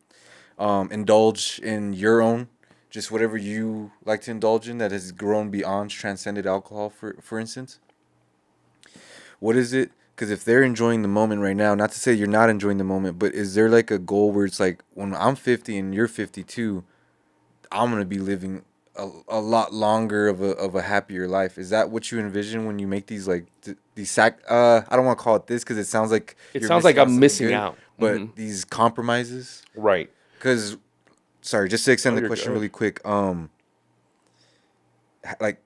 indulge in your own, just whatever you like to indulge in that has grown beyond transcended alcohol, for instance. What is it? Because if they're enjoying the moment right now, not to say you're not enjoying the moment, but is there like a goal where it's like when I'm 50 and you're 52, I'm gonna be living a lot longer of a happier life? Is that what you envision when you make these like these I don't want to call it this because it sounds like It you're sounds like missing out I'm something missing good, out. but these compromises. Right. Because, sorry, just to extend Oh, the you're question good. really quick. Like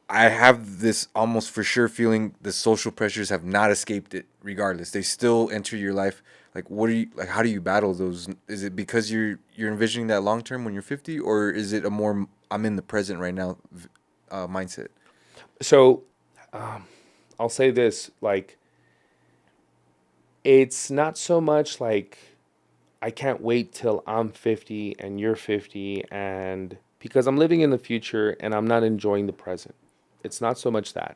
I have this almost for sure feeling the social pressures have not escaped it regardless. They still enter your life. Like what are you like how do you battle those? Is it because you're envisioning that long term when you're 50, or is it a more I'm in the present right now mindset? So, I'll say this, like, it's not so much like I can't wait till I'm 50 and you're 50 and because I'm living in the future and I'm not enjoying the present. It's not so much that.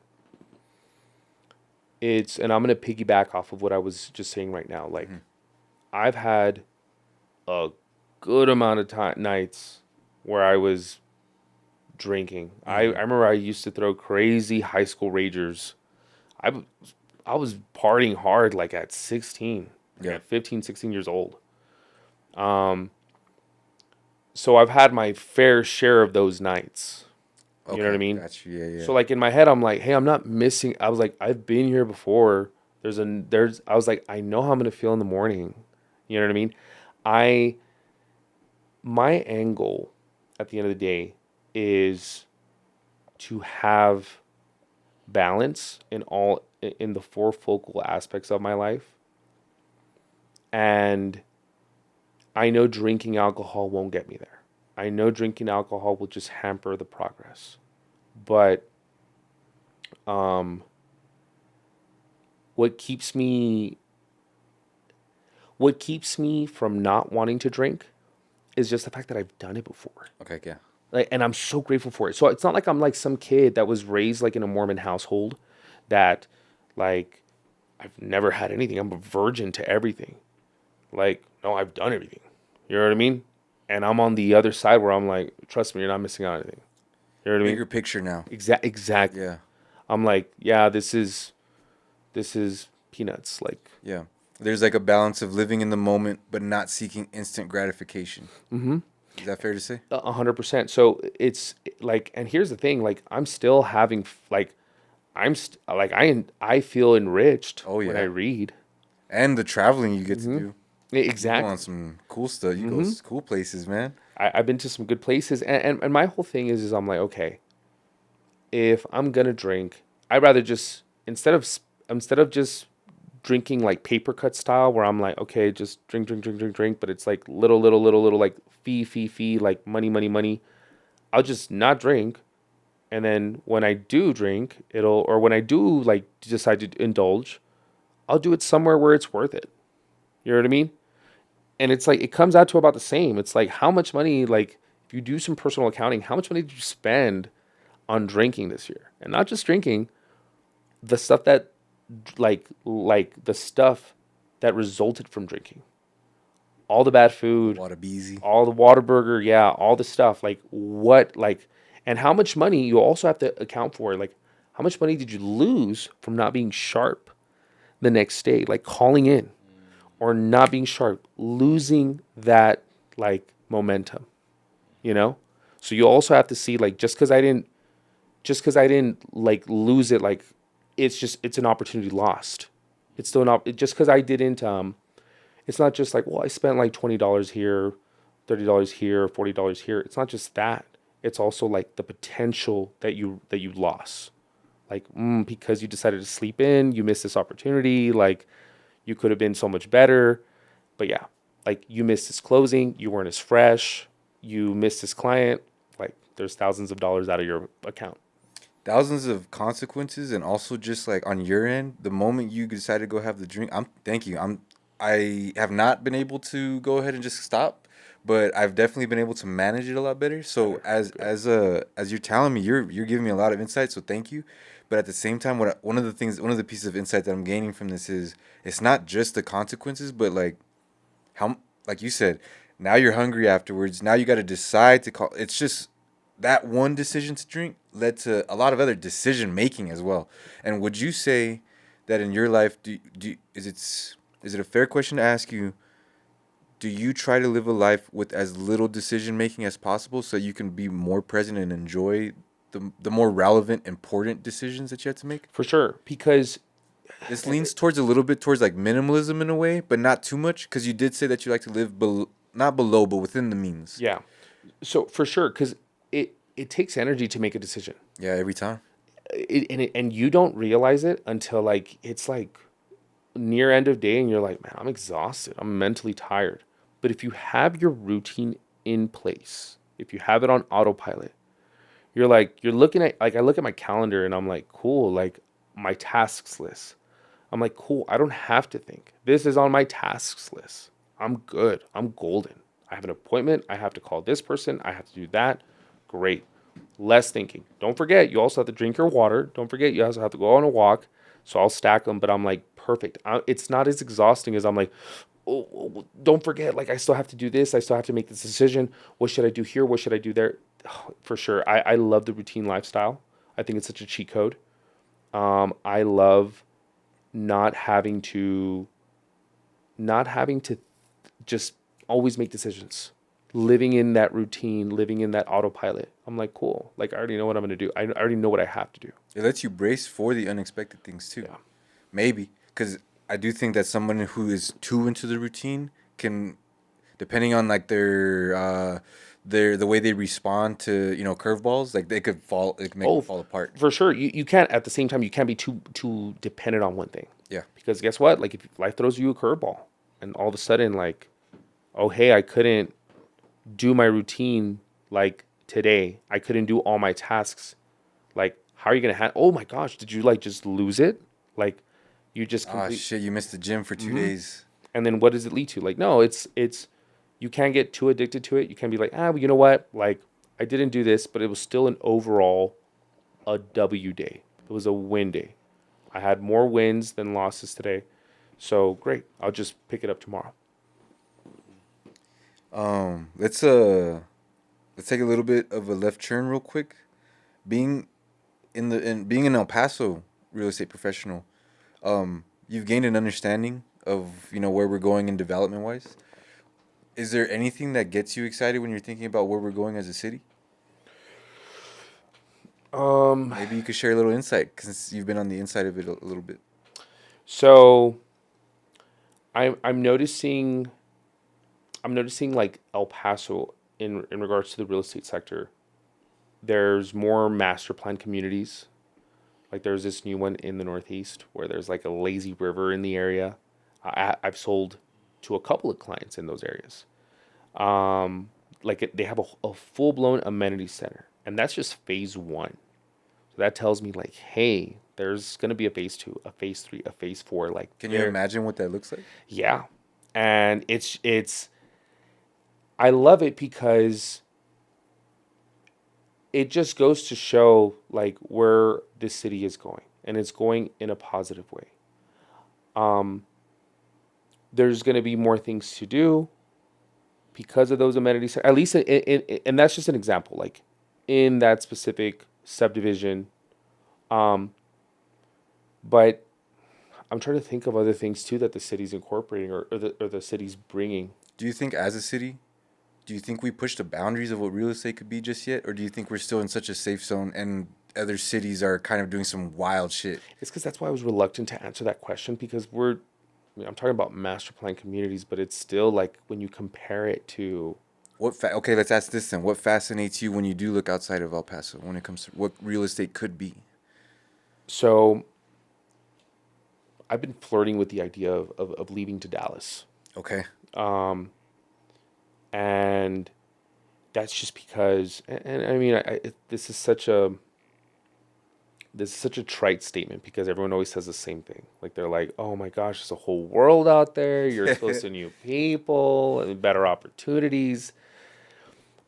And I'm going to piggyback off of what I was just saying right now. Like, I've had a good amount of nights where I was drinking. I remember I used to throw crazy high school ragers. I was partying hard like at 16, Yeah. at 15, 16 years old. So I've had my fair share of those nights. You know what I mean? Got you. Yeah, yeah. So like in my head, I'm like, hey, I'm not missing. I was like, I've been here before. I was like, I know how I'm gonna feel in the morning. You know what I mean? My end goal at the end of the day is to have balance in the four focal aspects of my life. And I know drinking alcohol won't get me there. I know drinking alcohol will just hamper the progress. But what keeps me from not wanting to drink is just the fact that I've done it before. Okay, yeah. Like, and I'm so grateful for it. So it's not like I'm like some kid that was raised like in a Mormon household that like I've never had anything. I'm a virgin to everything. Like, no, I've done everything. You know what I mean? And I'm on the other side where I'm like, trust me, you're not missing out on anything. You know what I mean? Bigger picture now. Exactly. Yeah. I'm like, yeah, this is peanuts. Like, Yeah. There's like a balance of living in the moment but not seeking instant gratification. Is that fair to say? 100%. So it's like, and here's the thing, like I'm still having like, I feel enriched Oh, when yeah. I read. And the traveling you get to do. You go Exactly. on some cool stuff. You go cool places, man. I've been to some good places, and my whole thing is I'm like, okay, if I'm gonna drink, I'd rather just instead of just drinking like paper cut style, where I'm like, okay, just drink, but it's like little, like fee, like money. I'll just not drink, and then when I do drink, or when I do like decide to indulge, I'll do it somewhere where it's worth it. You know what I mean? And it's like it comes out to about the same. It's like how much money, like if you do some personal accounting, how much money did you spend on drinking this year? And not just drinking, the stuff that like the stuff that resulted from drinking. All the bad food, Water beezy. all the Whataburger, yeah, all the stuff. Like what, like, and how much money you also have to account for. Like, how much money did you lose from not being sharp the next day, like calling in, or not being sharp, losing that like momentum, you know? So you also have to see like just because I didn't like lose it, like it's an opportunity lost. It's still not just because I didn't. It's not just like, well, I spent like $20 here, $30 here, $40 here. It's not just that. It's also like the potential that you lost. Like because you decided to sleep in, you missed this opportunity. Like you could have been so much better, but yeah, like you missed this closing. You weren't as fresh. You missed this client. Like there's thousands of dollars out of your account. Thousands of consequences, and also just like on your end, the moment you decide to go have the drink, I have not been able to go ahead and just stop, but I've definitely been able to manage it a lot better. So as you're telling me, you're giving me a lot of insight, so thank you. But at the same time, one of the pieces of insight that I'm gaining from this is it's not just the consequences, but like how, like you said, now you're hungry afterwards. Now you got to decide to call. It's just that one decision to drink led to a lot of other decision making as well. And would you say that in your life, is it a fair question to ask you? Do you try to live a life with as little decision making as possible so you can be more present and enjoy the more relevant, important decisions that you have to make? For sure, because This leans towards a little bit towards like minimalism in a way, but not too much, because you did say that you like to live not below, but within the means. yeah, so for sure, because it takes energy to make a decision. Yeah, every time. And you don't realize it until like it's like near end of day and you're like, man, I'm exhausted. I'm mentally tired. But if you have your routine in place, if you have it on autopilot, you're looking at, like, I look at my calendar and I'm like, cool, like my tasks list. I'm like, cool, I don't have to think. This is on my tasks list. I'm good. I'm golden. I have an appointment. I have to call this person. I have to do that. Great. Less thinking. Don't forget, you also have to drink your water. Don't forget, you also have to go on a walk. So I'll stack them, but I'm like, perfect. It's not as exhausting as I'm like, oh, don't forget, like I still have to do this. I still have to make this decision. What should I do here? What should I do there? Oh, for sure. I love the routine lifestyle. I think it's such a cheat code. I love not having to just always make decisions. Living in that routine, living in that autopilot. I'm like, cool. Like I already know what I'm gonna do. I already know what I have to do. It lets you brace for the unexpected things too. Yeah. Maybe, because I do think that someone who is too into the routine can, depending on like their the way they respond to curveballs, like it could make them fall apart. For sure. You can't, at the same time, you can't be too dependent on one thing. Yeah. Because guess what? Like if life throws you a curveball and all of a sudden like, oh hey, I couldn't do my routine like today. I couldn't do all my tasks. Like, how are you gonna oh my gosh, did you like just lose it? Like you just Shit, you missed the gym for 2 days. And then what does it lead to? Like, no, it's you can't get too addicted to it. You can't be like, well, you know what? Like, I didn't do this, but it was still an overall a W day. It was a win day. I had more wins than losses today. So great. I'll just pick it up tomorrow. Let's take a little bit of a left turn real quick. Being being an El Paso real estate professional, you've gained an understanding of where we're going in development wise. Is there anything that gets you excited when you're thinking about where we're going as a city? Maybe you could share a little insight since you've been on the inside of it a little bit. So I'm noticing like El Paso in regards to the real estate sector. There's more master plan communities. Like there's this new one in the Northeast where there's like a lazy river in the area. I've sold to a couple of clients in those areas. They have a full blown amenity center, and that's just phase 1. So that tells me like, hey, there's gonna be a phase 2, a phase 3, a phase 4. Like, can you imagine what that looks like? Yeah, and it's I love it because it just goes to show like where this city is going, and it's going in a positive way. There's going to be more things to do because of those amenities. At least, and that's just an example. Like in that specific subdivision, but I'm trying to think of other things too that the city's incorporating or the city's bringing. Do you think as a city, do you think we pushed the boundaries of what real estate could be just yet? Or do you think we're still in such a safe zone and other cities are kind of doing some wild shit? It's because that's why I was reluctant to answer that question, because I'm talking about master plan communities, but it's still like when you compare it to. Okay, let's ask this then. What fascinates you when you do look outside of El Paso when it comes to what real estate could be? So I've been flirting with the idea of leaving to Dallas. Okay. And that's just because, and I mean, this is such a trite statement because everyone always says the same thing. Like they're like, "Oh my gosh, there's a whole world out there. You're exposed to new people and better opportunities."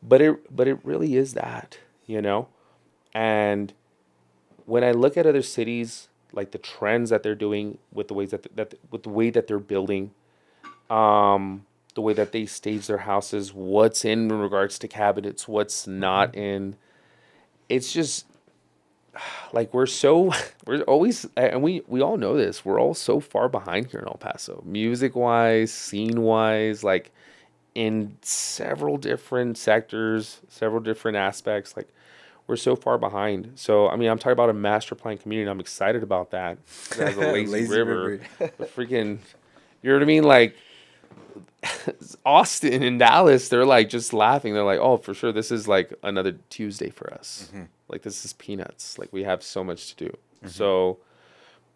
But it really is that, you know? And when I look at other cities, like the trends that they're doing with the ways with the way that they're building, the way that they stage their houses, what's in regards to cabinets, what's not in, it's just like we're always, and we all know this, we're all so far behind here in El Paso, music wise, scene wise, like in several different sectors, several different aspects. Like we're so far behind. So I mean, I'm talking about a master plan community, and I'm excited about that. As a lazy river. The freaking, you know what I mean? Like Austin and Dallas, they're like just laughing. They're like, "Oh, for sure, this is like another Tuesday for us. Like this is peanuts. Like we have so much to do." So,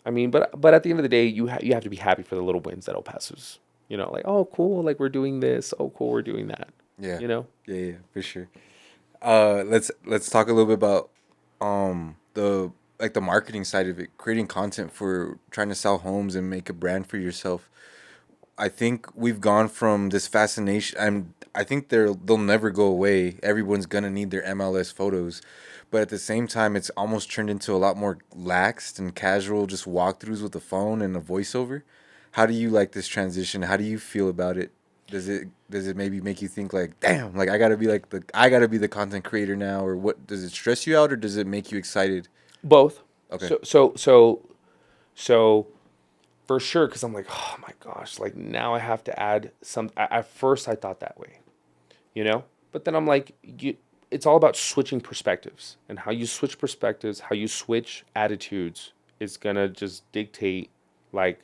I mean, but at the end of the day, you have to be happy for the little wins that El Paso's. You know, like, "Oh, cool, like we're doing this. Oh, cool, we're doing that." Yeah. You know? Yeah, for sure. Let's talk a little bit about the marketing side of it, creating content for trying to sell homes and make a brand for yourself. I think we've gone from this fascination. I think they'll never go away. Everyone's gonna need their MLS photos, but at the same time, it's almost turned into a lot more laxed and casual, just walkthroughs with a phone and a voiceover. How do you like this transition? How do you feel about it? Does it maybe make you think like, damn, like I gotta be the content creator now, or what? Does it stress you out, or does it make you excited? Both. Okay. So for sure, because I'm like, oh my gosh, like now I have to add some. At first, I thought that way, you know, but then I'm like, it's all about switching perspectives, and how you switch perspectives, how you switch attitudes is gonna just dictate like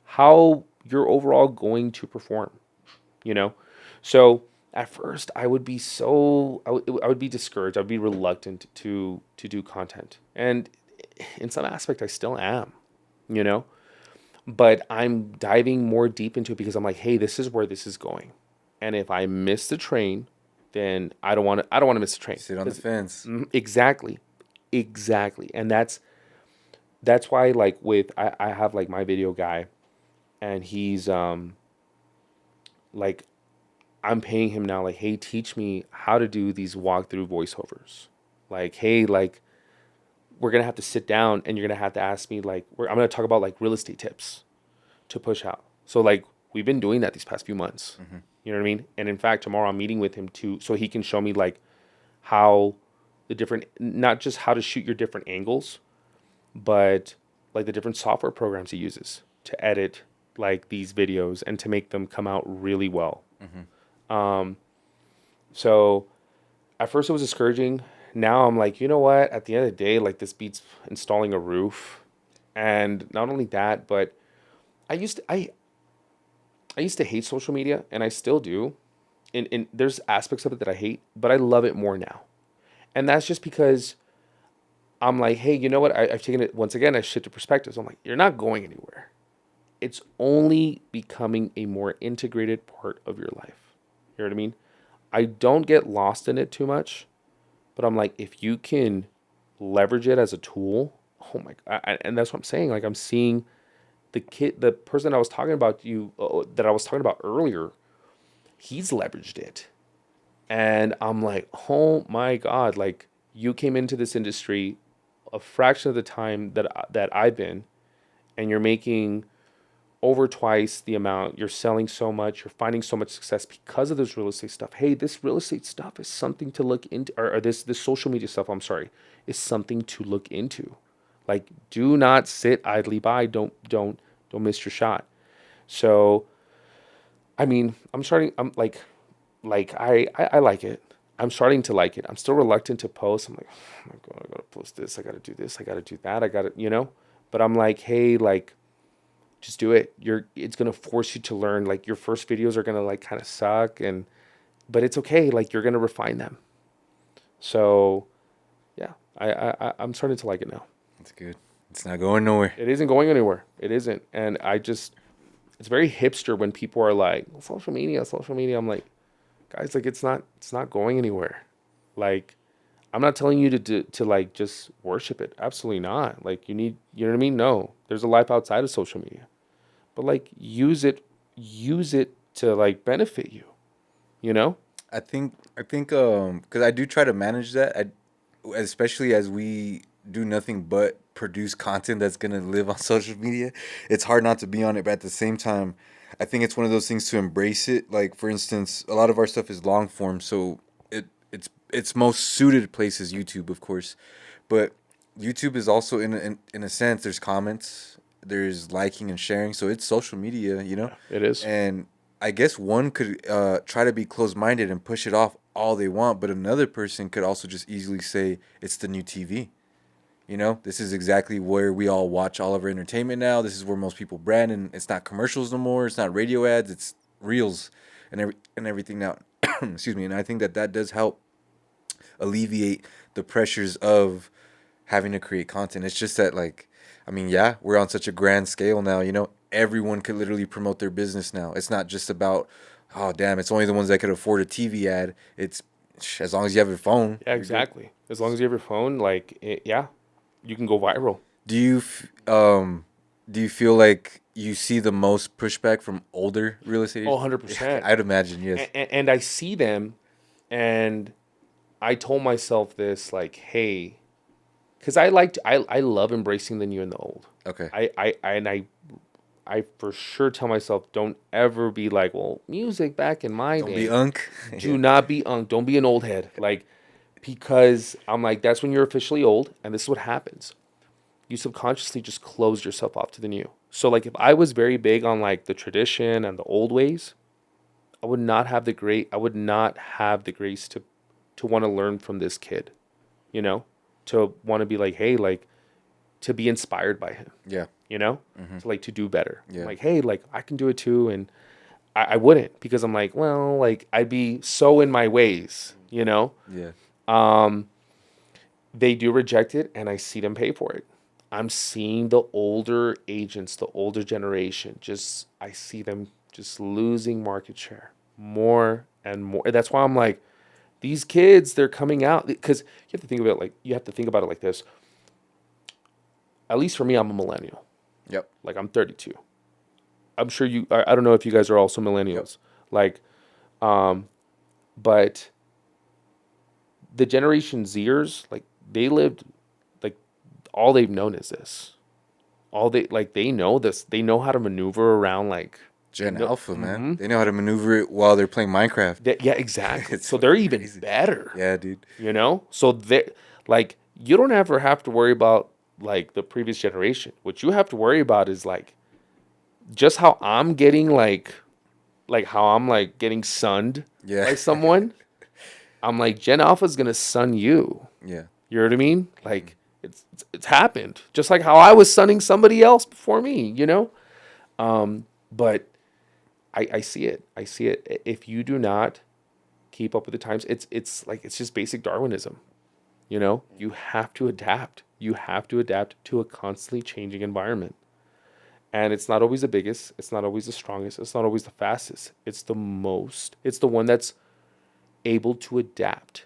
how you're overall going to perform, you know. So at first, I would be discouraged. I would be reluctant to do content, and in some aspect, I still am, you know. But I'm diving more deep into it because I'm like, hey, this is where this is going, and if I miss the train, then I don't want to miss the train. Sit on the fence. Exactly, and that's why like I have like my video guy, and he's like I'm paying him now, like, hey, teach me how to do these walkthrough voiceovers. Like, hey, like, we're going to have to sit down and you're going to have to ask me, like, I'm going to talk about, like, real estate tips to push out. So, like, we've been doing that these past few months. You know what I mean? And in fact, tomorrow I'm meeting with him so he can show me, like, how the different, not just how to shoot your different angles, but, like, the different software programs he uses to edit, like, these videos and to make them come out really well. So at first it was discouraging. Now I'm like, you know what? At the end of the day, like this beats installing a roof. And not only that, but I used to hate social media, and I still do. And there's aspects of it that I hate, but I love it more now. And that's just because I'm like, hey, you know what? I've taken it once again. I shifted perspectives. I'm like, you're not going anywhere. It's only becoming a more integrated part of your life. You know what I mean? I don't get lost in it too much, but I'm like, if you can leverage it as a tool, oh my God. And that's what I'm saying. Like I'm seeing the person I was talking about that I was talking about earlier, he's leveraged it. And I'm like, oh my God, like you came into this industry a fraction of the time that I've been, and you're making over twice the amount. You're selling so much. You're finding so much success because of this real estate stuff. Hey, this real estate stuff is something to look into, or this social media stuff. I'm sorry, is something to look into. Like, do not sit idly by. Don't miss your shot. So, I mean, I'm starting. I'm like I like it. I'm starting to like it. I'm still reluctant to post. I'm like, oh my God, I gotta post this. I gotta do this. I gotta do that. I gotta, But I'm like, hey, like, just do it. It's gonna force you to learn. Like, your first videos are gonna like kind of suck, but it's okay. Like, you're gonna refine them. So, yeah, I'm starting to like it now. That's good. It's not going nowhere. It isn't going anywhere. It isn't, and it's very hipster when people are like, social media. I'm like, guys, like, it's not going anywhere. Like, I'm not telling you to like just worship it. Absolutely not. Like, you know what I mean? No, there's a life outside of social media, but like, use it to like benefit you, you know? I think, because I do try to manage that. Especially as we do nothing but produce content that's gonna live on social media. It's hard not to be on it, but at the same time, I think it's one of those things to embrace it. Like, for instance, a lot of our stuff is long form, so its most suited place is YouTube, of course, but YouTube is also in a sense, there's comments, there's liking and sharing, so it's social media, Yeah, it is. And I guess one could try to be closed-minded and push it off all they want, but another person could also just easily say it's the new TV. This is exactly where we all watch all of our entertainment now. This is where most people brand, and it's not commercials no more. It's not radio ads. It's reels and everything now. Excuse me. And I think that does help alleviate the pressures of having to create content. It's just that, like, I mean, yeah, we're on such a grand scale now. Everyone could literally promote their business now. It's not just about, oh damn, it's only the ones that could afford a TV ad. It's as long as you have your phone. Yeah, exactly. As long as you have your phone, like, yeah, you can go viral. Do you feel like you see the most pushback from older real estate agents? 100%. I'd imagine, yes. And I see them, and I told myself this, like, hey, because I love embracing the new and the old. Okay. I for sure tell myself, don't ever be like, well, music back in my Don't day. be unk. Do not be unk. Don't be an old head. Like, because I'm like, that's when you're officially old, and this is what happens. You subconsciously just close yourself off to the new. So, like, if I was very big on like the tradition and the old ways, I would not have the grace to want to learn from this kid, to want to be like, hey, like, to be inspired by him. Yeah. To like to do better. Yeah. Like, hey, like, I can do it too. And I wouldn't, because I'm like, well, like, I'd be so in my ways, Yeah. They do reject it, and I see them pay for it. I'm seeing the older agents, the older generation, I see them just losing market share more and more. That's why I'm like, these kids, they're coming out, because you have to think about it like this. At least for me, I'm a millennial. Yep. Like, I'm 32. I'm sure I don't know if you guys are also millennials. Yep. Like, but the Generation Zers, like, they lived, like, all they've known is this. They know this. They know how to maneuver around, like, Gen Alpha, man. They know how to maneuver it while they're playing Minecraft. Yeah, exactly. So they're even better. Yeah, dude. So they, like, you don't ever have to worry about, like, the previous generation. What you have to worry about is, like, just how I'm getting, like how I'm, like, getting sunned by someone. I'm like, Gen Alpha's gonna sun you. Yeah. You know what I mean? Like, it's happened. Just like how I was sunning somebody else before me, But I see it. I see it. If you do not keep up with the times, it's just basic Darwinism. You have to adapt. You have to adapt to a constantly changing environment. And it's not always the biggest. It's not always the strongest. It's not always the fastest. It's the one that's able to adapt.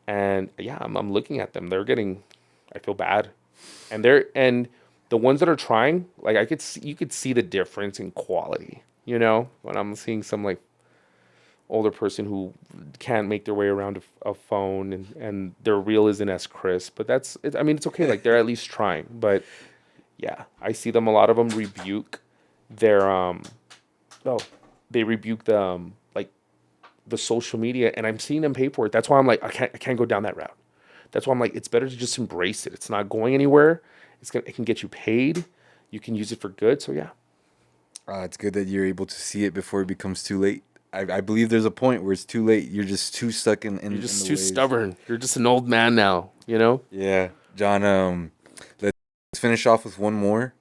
And yeah, I'm looking at them. I feel bad. And the ones that are trying, like, you could see the difference in quality, when I'm seeing some, like, older person who can't make their way around a phone, and their reel isn't as crisp. But I mean, it's okay. Like, they're at least trying. But yeah, I see them. A lot of them rebuke their they rebuke the like the social media, and I'm seeing them pay for it. That's why I'm like, I can't go down that route. That's why I'm like, it's better to just embrace it. It's not going anywhere. It can get you paid. You can use it for good. So yeah. It's good that you're able to see it before it becomes too late. I believe there's a point where it's too late. You're just too stuck in You're just the too ways. stubborn. You're just an old man now, you know? Yeah, John. Let's finish off with one more,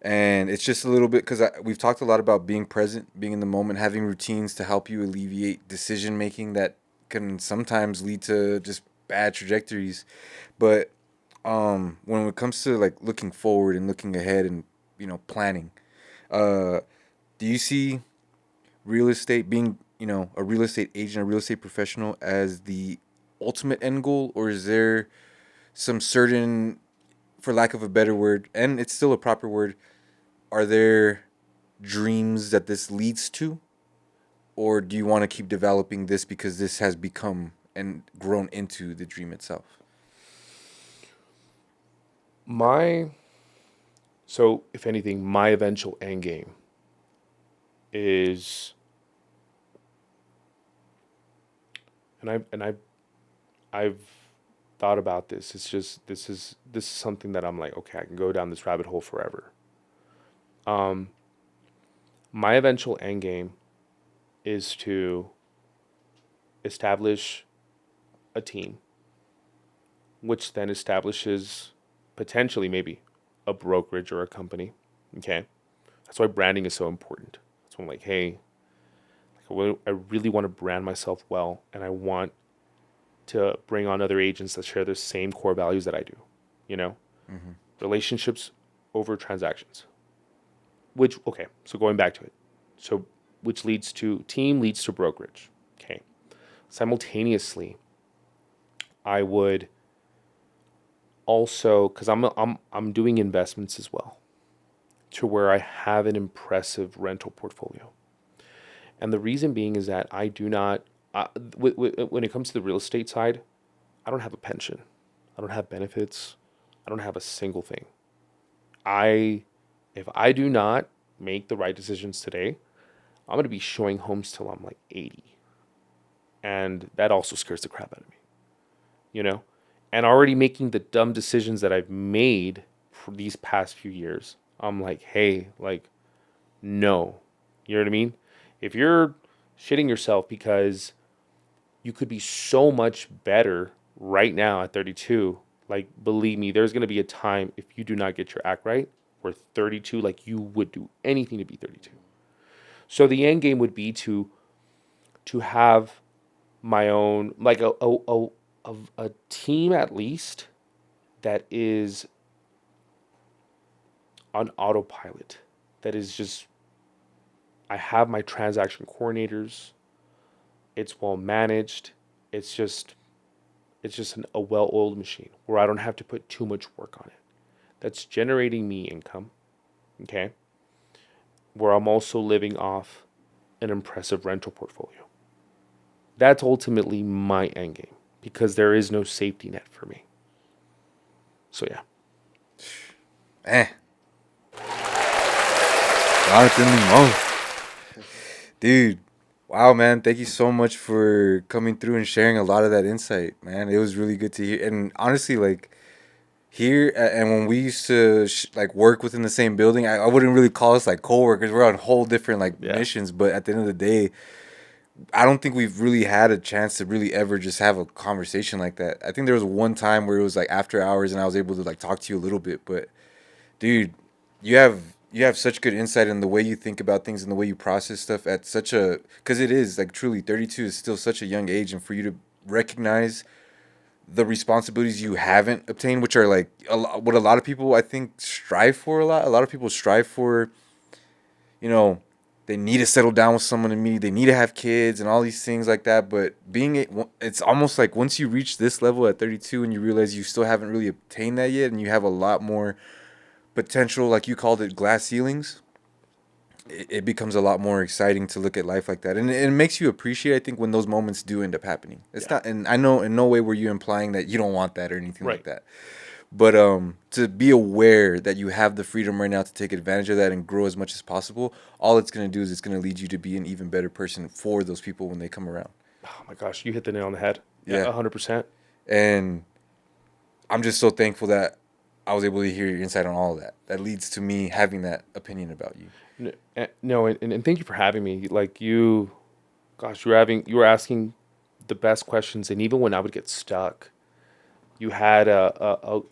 and it's just a little bit because we've talked a lot about being present, being in the moment, having routines to help you alleviate decision making that can sometimes lead to just bad trajectories. But when it comes to like looking forward and looking ahead and planning, do you see real estate being a real estate agent, a real estate professional as the ultimate end goal, or is there some certain, for lack of a better word, and it's still a proper word, are there dreams that this leads to, or do you want to keep developing this because this has become and grown into the dream itself? So if anything, my eventual end game is, I've thought about this. It's just this is something that I'm like, okay, I can go down this rabbit hole forever. My eventual end game is to establish a team, which then establishes potentially maybe a brokerage or a company. Okay, that's why branding is so important. So I'm like, hey, I really want to brand myself well, and I want to bring on other agents that share the same core values that I do. You know, relationships over transactions. Which, okay, so going back to it, so which leads to team leads to brokerage. Okay, simultaneously, I would also, because I'm doing investments as well, to where I have an impressive rental portfolio. And the reason being is that I do not, when it comes to the real estate side, I don't have a pension. I don't have benefits. I don't have a single thing. If I do not make the right decisions today, I'm going to be showing homes till I'm like 80. And that also scares the crap out of me, you know? And already making the dumb decisions that I've made for these past few years, I'm like, hey, like, no. You know what I mean? If you're shitting yourself because you could be so much better right now at 32, like, believe me, there's going to be a time if you do not get your act right where 32, like, you would do anything to be 32. So the end game would be to have my own, like, a team at least that is on autopilot, that is just, I have my transaction coordinators, it's well managed, it's just a well-oiled machine where I don't have to put too much work on it. That's generating me income, okay? Where I'm also living off an impressive rental portfolio. That's ultimately my end game because there is no safety net for me. So yeah. Jonathan Limon. Dude, wow, man. Thank you so much for coming through and sharing a lot of that insight, man. It was really good to hear. And honestly, like, here, and when we used to like work within the same building, I wouldn't really call us like coworkers. We're on whole different like missions, but at the end of the day, I don't think we've really had a chance to really ever just have a conversation like that. I think there was one time where it was like after hours and I was able to like talk to you a little bit, but dude, you have such good insight in the way you think about things and the way you process stuff at such a, because it is like truly 32 is still such a young age, and for you to recognize the responsibilities you haven't obtained, which are like what a lot of people I think strive for a lot. A lot of people strive for, they need to settle down with someone to me. They need to have kids and all these things like that. But it's almost like once you reach this level at 32 and you realize you still haven't really obtained that yet, and you have a lot more potential, like you called it, glass ceilings. it becomes a lot more exciting to look at life like that, and it makes you appreciate, I think, when those moments do end up happening. It's not, and I know in no way were you implying that you don't want that or anything like that, but to be aware that you have the freedom right now to take advantage of that and grow as much as possible, all it's going to do is it's going to lead you to be an even better person for those people when they come around. Oh my gosh, you hit the nail on the head. Yeah. 100%. And I'm just so thankful that I was able to hear your insight on all of that. That leads to me having that opinion about you. No, and thank you for having me. Like you were asking the best questions, and even when I would get stuck, you had an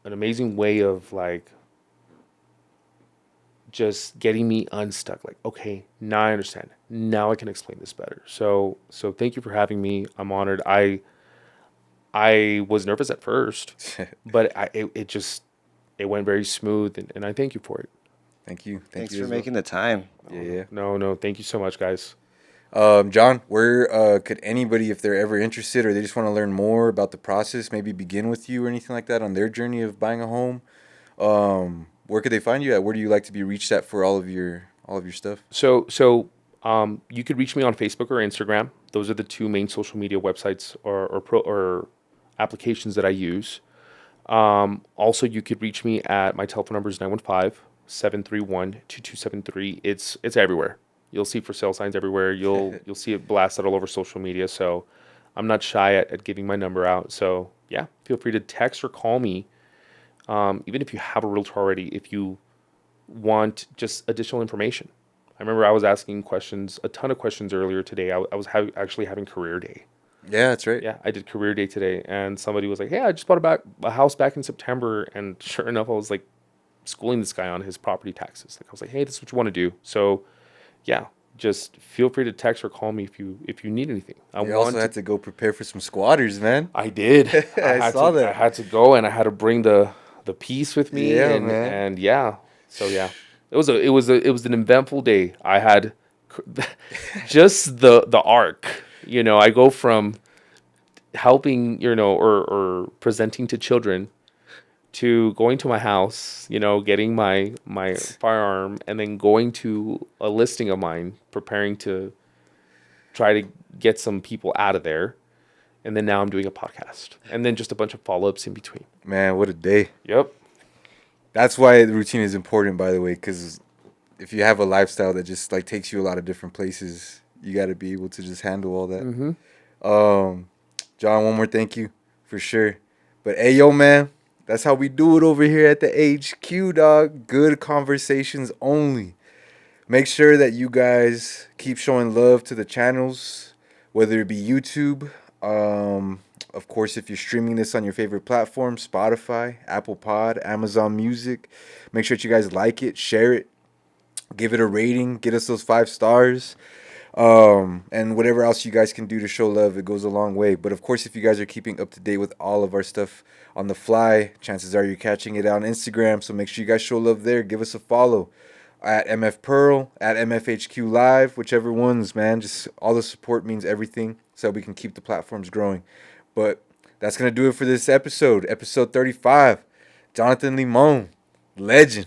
amazing way of like just getting me unstuck. Like, okay, now I understand. Now I can explain this better. So thank you for having me. I'm honored. I was nervous at first, but it went very smooth, and I thank you for it. Thank you. Thanks for making the time. Yeah. No, thank you so much, guys. John, where could anybody, if they're ever interested or they just want to learn more about the process, maybe begin with you or anything like that on their journey of buying a home? Where could they find you at? Where do you like to be reached at for all of your stuff? So you could reach me on Facebook or Instagram. Those are the two main social media websites or applications that I use. Also, you could reach me at my telephone number is 915-731-2273. It's everywhere. You'll see for sale signs everywhere. You'll see it blasted all over social media. So I'm not shy at giving my number out. So yeah, feel free to text or call me. Even if you have a realtor already, if you want just additional information. I remember I was asking a ton of questions earlier today. I was actually having career day. Yeah, that's right. Yeah, I did career day today, and somebody was like, "Hey, I just bought a house back in September," and sure enough, I was like schooling this guy on his property taxes. Like I was like, "Hey, this is what you want to do." So, yeah, just feel free to text or call me if you need anything. You also had to go prepare for some squatters, man. I did. I saw that. I had to go, and I had to bring the piece with me. Yeah, man. And yeah, so yeah, it was an eventful day. I had just the arc. You know, I go from helping, or presenting to children to going to my house, getting my firearm, and then going to a listing of mine, preparing to try to get some people out of there. And then now I'm doing a podcast. And then just a bunch of follow-ups in between. Man, what a day. Yep. That's why the routine is important, by the way, because if you have a lifestyle that just like takes you a lot of different places, you got to be able to just handle all that. Mm-hmm. John, one more thank you for sure. But hey, yo, man, that's how we do it over here at the HQ, dog. Good conversations only. Make sure that you guys keep showing love to the channels, whether it be YouTube. Of course, if you're streaming this on your favorite platform, Spotify, Apple Pod, Amazon Music, make sure that you guys like it, share it, give it a rating, get us those 5 stars. And whatever else you guys can do to show love, it goes a long way. But of course, if you guys are keeping up to date with all of our stuff on the fly, chances are you're catching it on Instagram. So make sure you guys show love there. Give us a follow at MF Pearl, at MFHQ Live, whichever ones, man. Just all the support means everything so we can keep the platforms growing. But that's going to do it for this episode 35. Jonathan Limon, legend.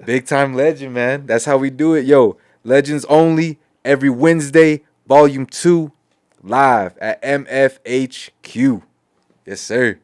Big time legend, man. That's how we do it. Yo, legends only. Every Wednesday, Volume 2, live at MFHQ. Yes, sir.